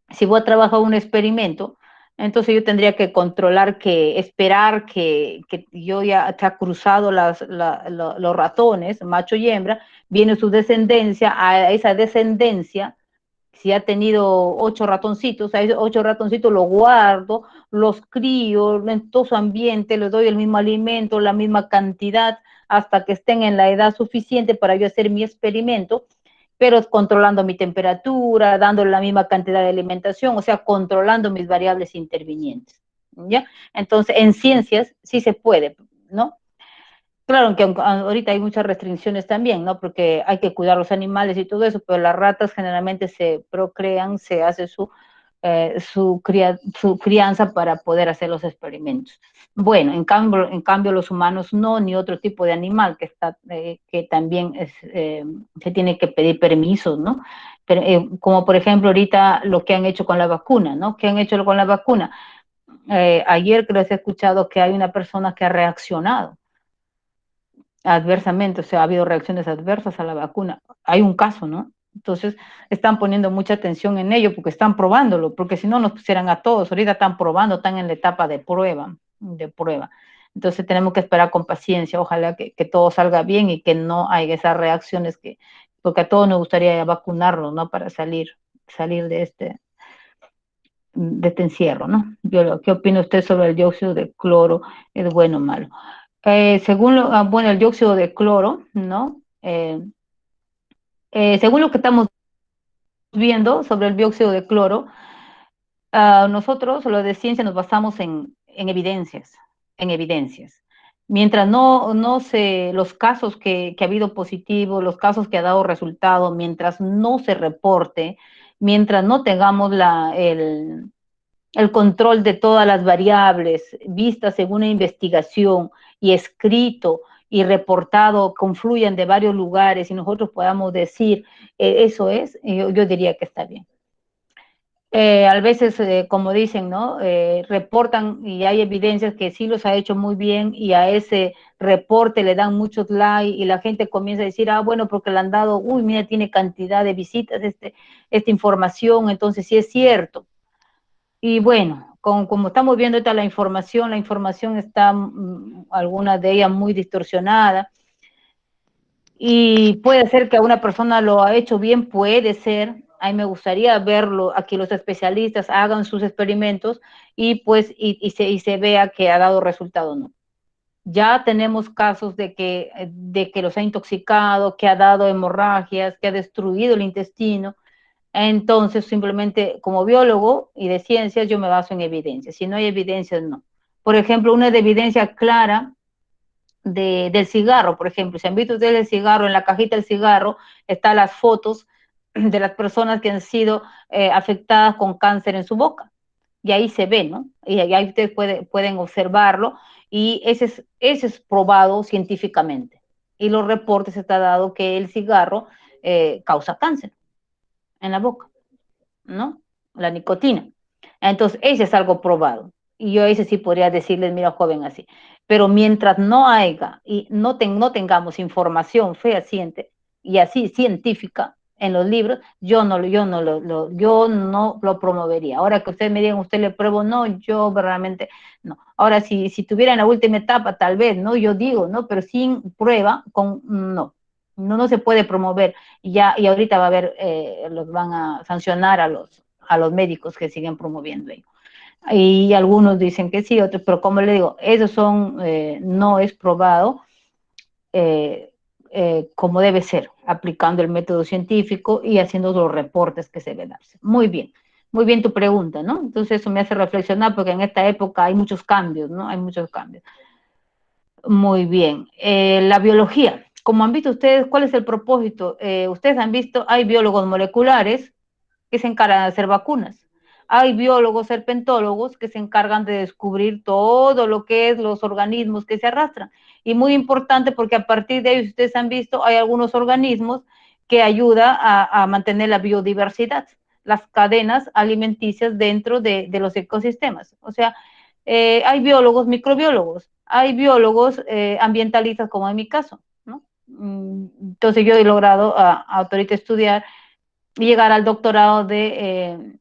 si voy a trabajar un experimento, entonces yo tendría que controlar, esperar que yo ya te ha cruzado los ratones, macho y hembra, viene su descendencia, a esa descendencia, si ha tenido 8 ratoncitos, a esos 8 ratoncitos los guardo, los crío en todo su ambiente, les doy el mismo alimento, la misma cantidad, hasta que estén en la edad suficiente para yo hacer mi experimento, pero controlando mi temperatura, dándole la misma cantidad de alimentación, o sea, controlando mis variables intervinientes, ¿ya? Entonces, en ciencias sí se puede, ¿no? Claro que ahorita hay muchas restricciones también, ¿no? Porque hay que cuidar los animales y todo eso, pero las ratas generalmente se procrean, se hace su crianza para poder hacer los experimentos. Bueno, en cambio los humanos no, ni otro tipo de animal que también se tiene que pedir permisos, ¿no? Pero, como por ejemplo ahorita lo que han hecho con la vacuna, ¿no? ¿Qué han hecho con la vacuna? Ayer creo que he escuchado que hay una persona que ha reaccionado adversamente, o sea, ha habido reacciones adversas a la vacuna. Hay un caso, ¿no? Entonces, están poniendo mucha atención en ello porque están probándolo, porque si no nos pusieran a todos, ahorita están probando, están en la etapa de prueba, de prueba. Entonces, tenemos que esperar con paciencia, ojalá que todo salga bien y que no haya esas reacciones que, porque a todos nos gustaría vacunarnos, ¿no? Para salir de este encierro, ¿no? ¿Qué opina usted sobre el dióxido de cloro? ¿Es bueno o malo? Según bueno, el dióxido de cloro, ¿no? Según lo que estamos viendo sobre el dióxido de cloro, nosotros, lo de ciencia, nos basamos en evidencias, en evidencias. Mientras no se, los casos que ha habido positivos, los casos que ha dado resultado, mientras no se reporte, mientras no tengamos el control de todas las variables vistas en una investigación y escrito y reportado, confluyan de varios lugares y nosotros podamos decir, eso es, yo diría que está bien. A veces, como dicen, ¿no? Reportan y hay evidencias que sí los ha hecho muy bien y a ese reporte le dan muchos likes y la gente comienza a decir, bueno, porque le han dado, uy, mira, tiene cantidad de visitas esta información, entonces sí es cierto. Y bueno, como estamos viendo ahorita la información está, algunas de ellas muy distorsionada, y puede ser que una persona lo ha hecho bien, puede ser. A mí me gustaría verlo, a que los especialistas hagan sus experimentos y pues y se vea que ha dado resultado o no. Ya tenemos casos de que los ha intoxicado, que ha dado hemorragias, que ha destruido el intestino. Entonces, simplemente como biólogo y de ciencias, yo me baso en evidencias. Si no hay evidencias, no. Por ejemplo, una de evidencia clara del cigarro, por ejemplo, si han visto ustedes el cigarro, en la cajita del cigarro están las fotos de las personas que han sido afectadas con cáncer en su boca. Y ahí se ve, ¿no? Y ahí ustedes pueden observarlo y ese es probado científicamente. Y los reportes está dado que el cigarro causa cáncer en la boca, ¿no? La nicotina. Entonces, ese es algo probado. Y yo ese sí podría decirles, mira, joven, así. Pero mientras no haya y no tengamos información fehaciente y así científica en los libros, yo no lo promovería. Ahora que ustedes me digan, usted le pruebo, no, yo realmente no. Ahora, si tuviera en la última etapa, tal vez, ¿no? Yo digo, ¿no? Pero sin prueba, no se puede promover. Y ahorita va a haber, los van a sancionar a los médicos que siguen promoviendo ello. Y algunos dicen que sí, otros, pero como le digo, esos no es probado como debe ser, aplicando el método científico y haciendo los reportes que se deben darse. Muy bien tu pregunta, ¿no? Entonces eso me hace reflexionar porque en esta época hay muchos cambios, ¿no? Hay muchos cambios. Muy bien. La biología. Como han visto ustedes, ¿cuál es el propósito? Ustedes han visto, hay biólogos moleculares que se encargan de hacer vacunas. Hay biólogos serpentólogos que se encargan de descubrir todo lo que es los organismos que se arrastran. Y muy importante porque a partir de ellos, ustedes han visto, hay algunos organismos que ayudan a mantener la biodiversidad, las cadenas alimenticias dentro de los ecosistemas. O sea, hay biólogos microbiólogos, hay biólogos ambientalistas, como en mi caso, ¿no? Entonces yo he logrado ahorita estudiar y llegar al doctorado de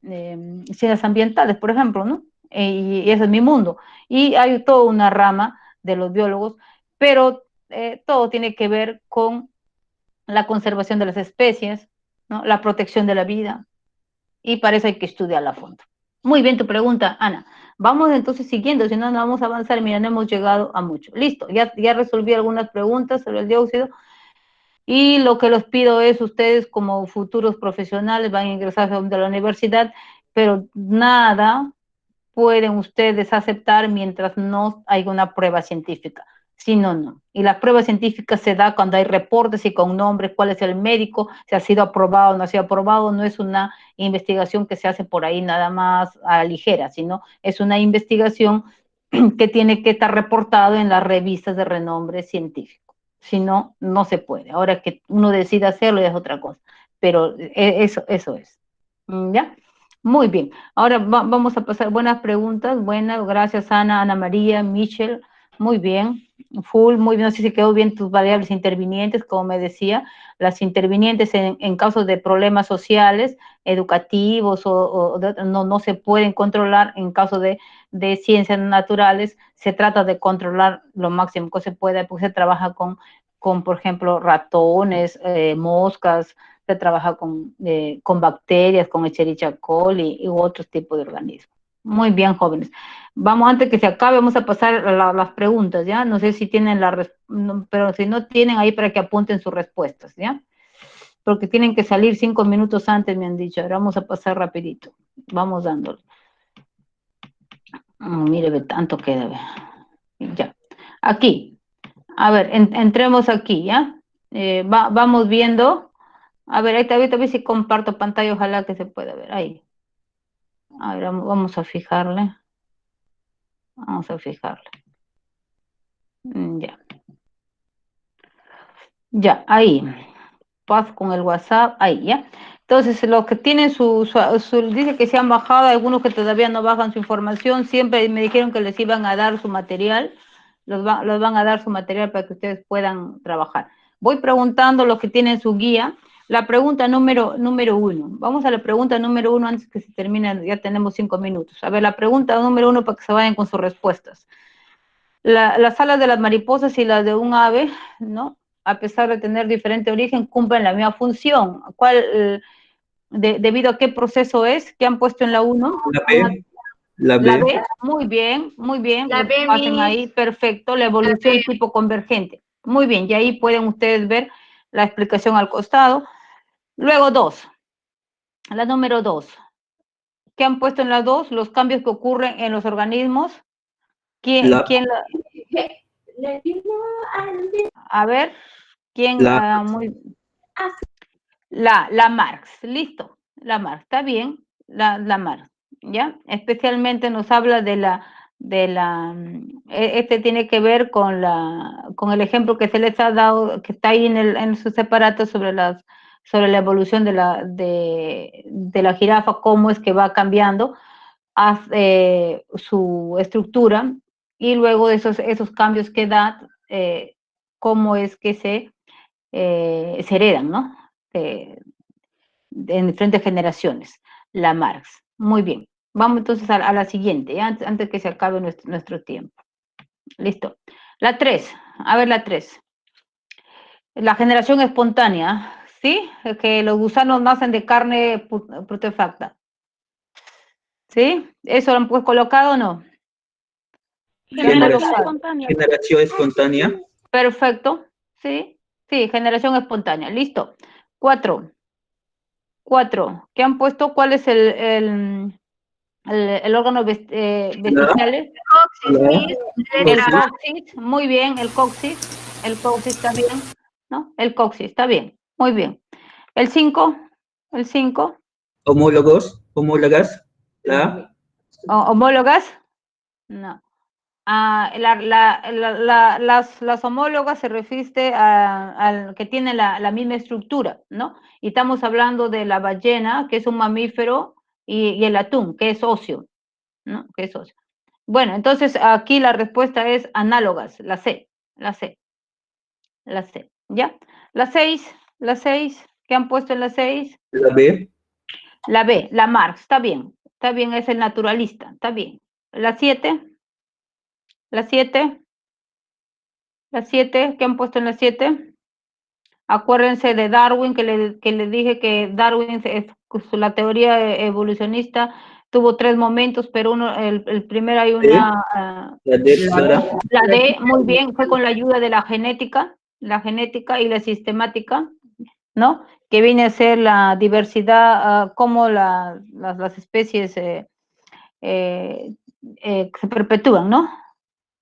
ciencias ambientales, por ejemplo, ¿no? Y ese es mi mundo. Y hay toda una rama de los biólogos, pero todo tiene que ver con la conservación de las especies, ¿no? La protección de la vida, y para eso hay que estudiarla a fondo. Muy bien tu pregunta, Ana. Vamos entonces siguiendo, si no, no vamos a avanzar. Mira, no hemos llegado a mucho. Listo, ya resolví algunas preguntas sobre el dióxido. Y lo que les pido es, ustedes como futuros profesionales van a ingresar a la universidad, pero nada pueden ustedes aceptar mientras no haya una prueba científica. Si no, no. Y la prueba científica se da cuando hay reportes y con nombres, cuál es el médico, si ha sido aprobado o no ha sido aprobado. No es una investigación que se hace por ahí nada más a la ligera, sino es una investigación que tiene que estar reportado en las revistas de renombre científico. Si no, no se puede. Ahora que uno decide hacerlo ya es otra cosa. pero eso es. ¿Ya? Muy bien. Ahora vamos a pasar buenas preguntas. Buenas, gracias Ana, Ana María, Michelle. Muy bien. Full, muy bien. No sé si quedó bien tus variables intervinientes, como me decía. Las intervinientes en casos de problemas sociales, educativos no se pueden controlar. En caso de ciencias naturales, se trata de controlar lo máximo que se pueda, porque se trabaja con por ejemplo, ratones, moscas, se trabaja con bacterias, con Escherichia coli y otros tipos de organismos. Muy bien, jóvenes. Vamos, antes que se acabe, vamos a pasar a las preguntas, ¿ya? No sé si tienen pero si no tienen ahí para que apunten sus respuestas, ¿ya? Porque tienen que salir 5 minutos antes, me han dicho. Ahora vamos a pasar rapidito. Vamos dándolo. Mire, ve, tanto queda, ve. Ya. Aquí. A ver, entremos aquí, ¿ya? Vamos viendo. A ver, ahorita a ver si comparto pantalla, ojalá que se pueda ver ahí. A ver, vamos a fijarle. Vamos a fijarle. Ya. Ya, ahí. Paso con el WhatsApp, ahí, ¿ya? Entonces, los que tienen dice que se han bajado, algunos que todavía no bajan su información, siempre me dijeron que les iban a dar su material, los van a dar su material para que ustedes puedan trabajar. Voy preguntando los que tienen su guía. La pregunta número 1. Vamos a la pregunta número 1 antes que se termine, ya tenemos 5 minutos. A ver, la pregunta número 1 para que se vayan con sus respuestas. Las alas de las mariposas y las de un ave, ¿no? A pesar de tener diferente origen, cumplen la misma función. ¿Debido a qué proceso es? ¿Qué han puesto en la 1? La B. La La B. B, muy bien, muy bien. La B, Hacen Miss. ahí, perfecto, la evolución tipo convergente. Muy bien, y ahí pueden ustedes ver la explicación al costado. Luego 2, la número 2. ¿Qué han puesto en la 2? Los cambios que ocurren en los organismos. A ver, ¿quién? La Marx, listo, la Marx, está bien, la Marx, ¿ya? Especialmente nos habla este tiene que ver con el ejemplo que se les ha dado, que está ahí en sus separatos sobre la evolución de la jirafa, cómo es que va cambiando su estructura, y luego de esos cambios que da, cómo es que se heredan, ¿no? En diferentes generaciones, la Marx. Muy bien. Vamos entonces a la siguiente, ¿ya? Antes que se acabe nuestro tiempo. Listo. La 3. A ver, la 3. La generación espontánea, ¿sí? Que los gusanos nacen de carne putrefacta. ¿Sí? ¿Eso lo han pues colocado o no? Generación espontánea. Perfecto. Sí, sí, generación espontánea. Listo. 4. ¿Qué han puesto? ¿Cuál es el órgano vestigial? El coxis, Miss. El coxis, muy bien, el coxis está bien, ¿no? El coxis, está bien, muy bien. El 5. Homólogas. ¿Homólogas? No. Las homólogas se refiere al que tiene la misma estructura, ¿no? Y estamos hablando de la ballena, que es un mamífero, y el atún, que es óseo, ¿no? Que es óseo. Bueno, entonces aquí la respuesta es análogas, la C, ¿ya? La 6, ¿qué han puesto en la 6? La B. La B, la Marx, está bien, es el naturalista, está bien. La 7, ¿qué han puesto en la 7? Acuérdense de Darwin, que le dije que Darwin, la teoría evolucionista, tuvo 3 momentos, pero el primero hay una... La D, Sara. La D, muy bien, fue con la ayuda de la genética y la sistemática, ¿no? Que viene a ser la diversidad, cómo las especies se perpetúan, ¿no?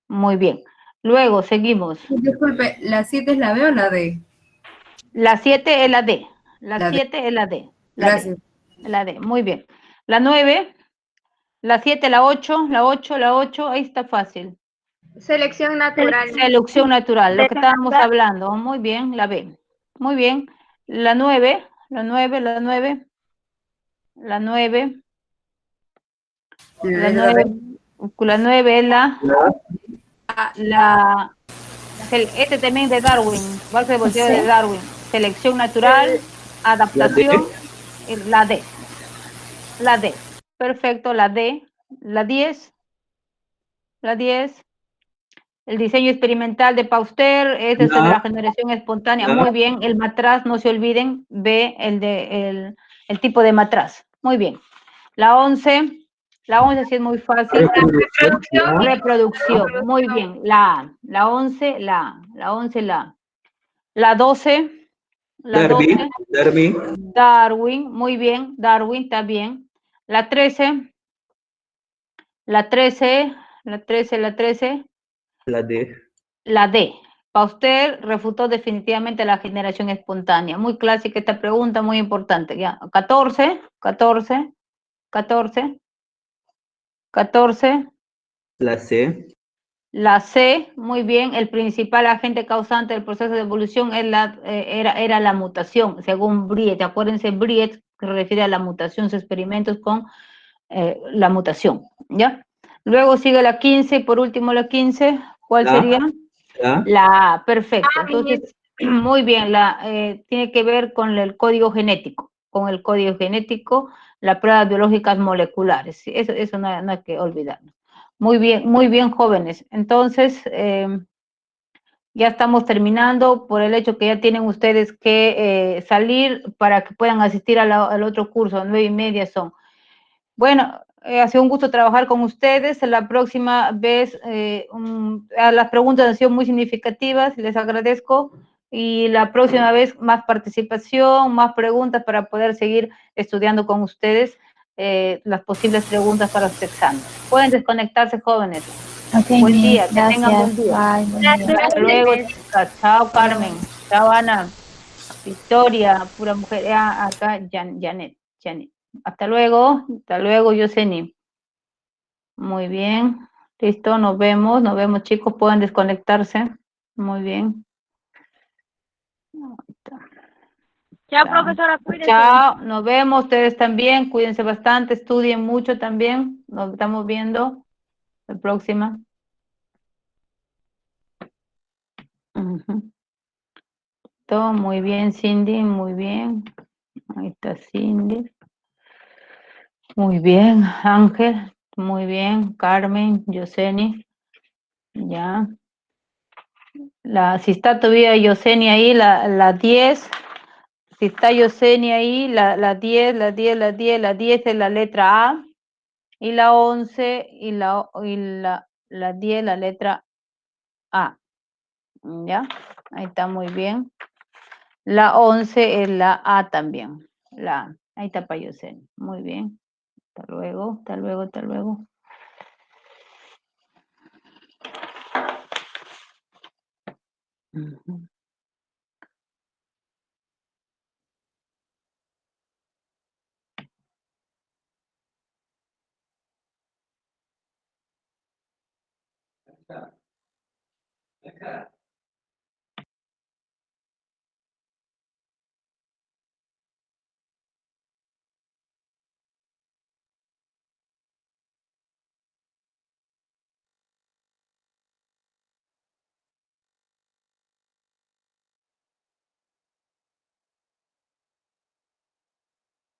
Muy bien. Luego, seguimos. Disculpe, ¿la 7 es la B o la D? La 7 es la D. La La D. 7 es la D. Gracias. La D, muy bien. La 9, la 7, la 8, ahí está fácil. Selección natural. Selección natural, lo que estábamos hablando. Muy bien, la B. Muy bien. La 9, La 9, la 9. La 9. La 9. La 9 es este también de Darwin, base de volteo de Darwin. Selección natural, adaptación, y la D. La D. Perfecto, la D. La 10. La 10. El diseño experimental de Pauster, este es el de la generación espontánea. Muy bien, el matraz, no se olviden, B, el tipo de matraz. Muy bien. La 11 sí es muy fácil. Reproducción, muy bien. La A. La 11, la A. La 11, la A. La 12, la 12. Darwin, muy bien. Darwin, está bien. La 13, la 13, la 13, la 13. La D. La D. Pauster refutó definitivamente la generación espontánea. Muy clásica esta pregunta, muy importante. Ya. 14, 14, 14, 14. La C. La C, muy bien, el principal agente causante del proceso de evolución es era la mutación, según Briet. Acuérdense, Briet se refiere a la mutación, sus experimentos con la mutación, ¿ya? Luego sigue la 15, y por último la 15, ¿cuál sería? La A, perfecto. Entonces, muy bien, tiene que ver con el código genético, las pruebas biológicas moleculares. ¿Sí? Eso no hay que olvidarnos. Muy bien, jóvenes. Entonces, ya estamos terminando por el hecho que ya tienen ustedes que salir para que puedan asistir al otro curso, 9:30 son. Bueno, ha sido un gusto trabajar con ustedes. La próxima vez, las preguntas han sido muy significativas, les agradezco. Y la próxima vez, más participación, más preguntas para poder seguir estudiando con ustedes las posibles preguntas para los exámenes. Pueden desconectarse, jóvenes. Ok, Buen Miss, día, que gracias. tengan buen día. Bye, buen día. Hasta luego, chicas. Chao, Carmen. Chao, Ana. Victoria, pura mujer. Acá, Janet. Hasta luego, Yoseni. Muy bien, listo, nos vemos, chicos, pueden desconectarse. Muy bien. Chao, profesora, cuídese. Chao, nos vemos, ustedes también, cuídense bastante, estudien mucho también, nos estamos viendo la próxima. Todo muy bien, Cindy, muy bien. Ahí está Cindy. Muy bien, Ángel, muy bien, Carmen, Yoseni, ya. Si está todavía Yoseni ahí, la 10, si está Yoseni ahí, la 10 es la letra A, y la 11 y la 10, la letra A, ¿ya? Ahí está muy bien. La 11 es la A también, ahí está para Yoseni, muy bien. Hasta luego, hasta luego, hasta luego. Acá.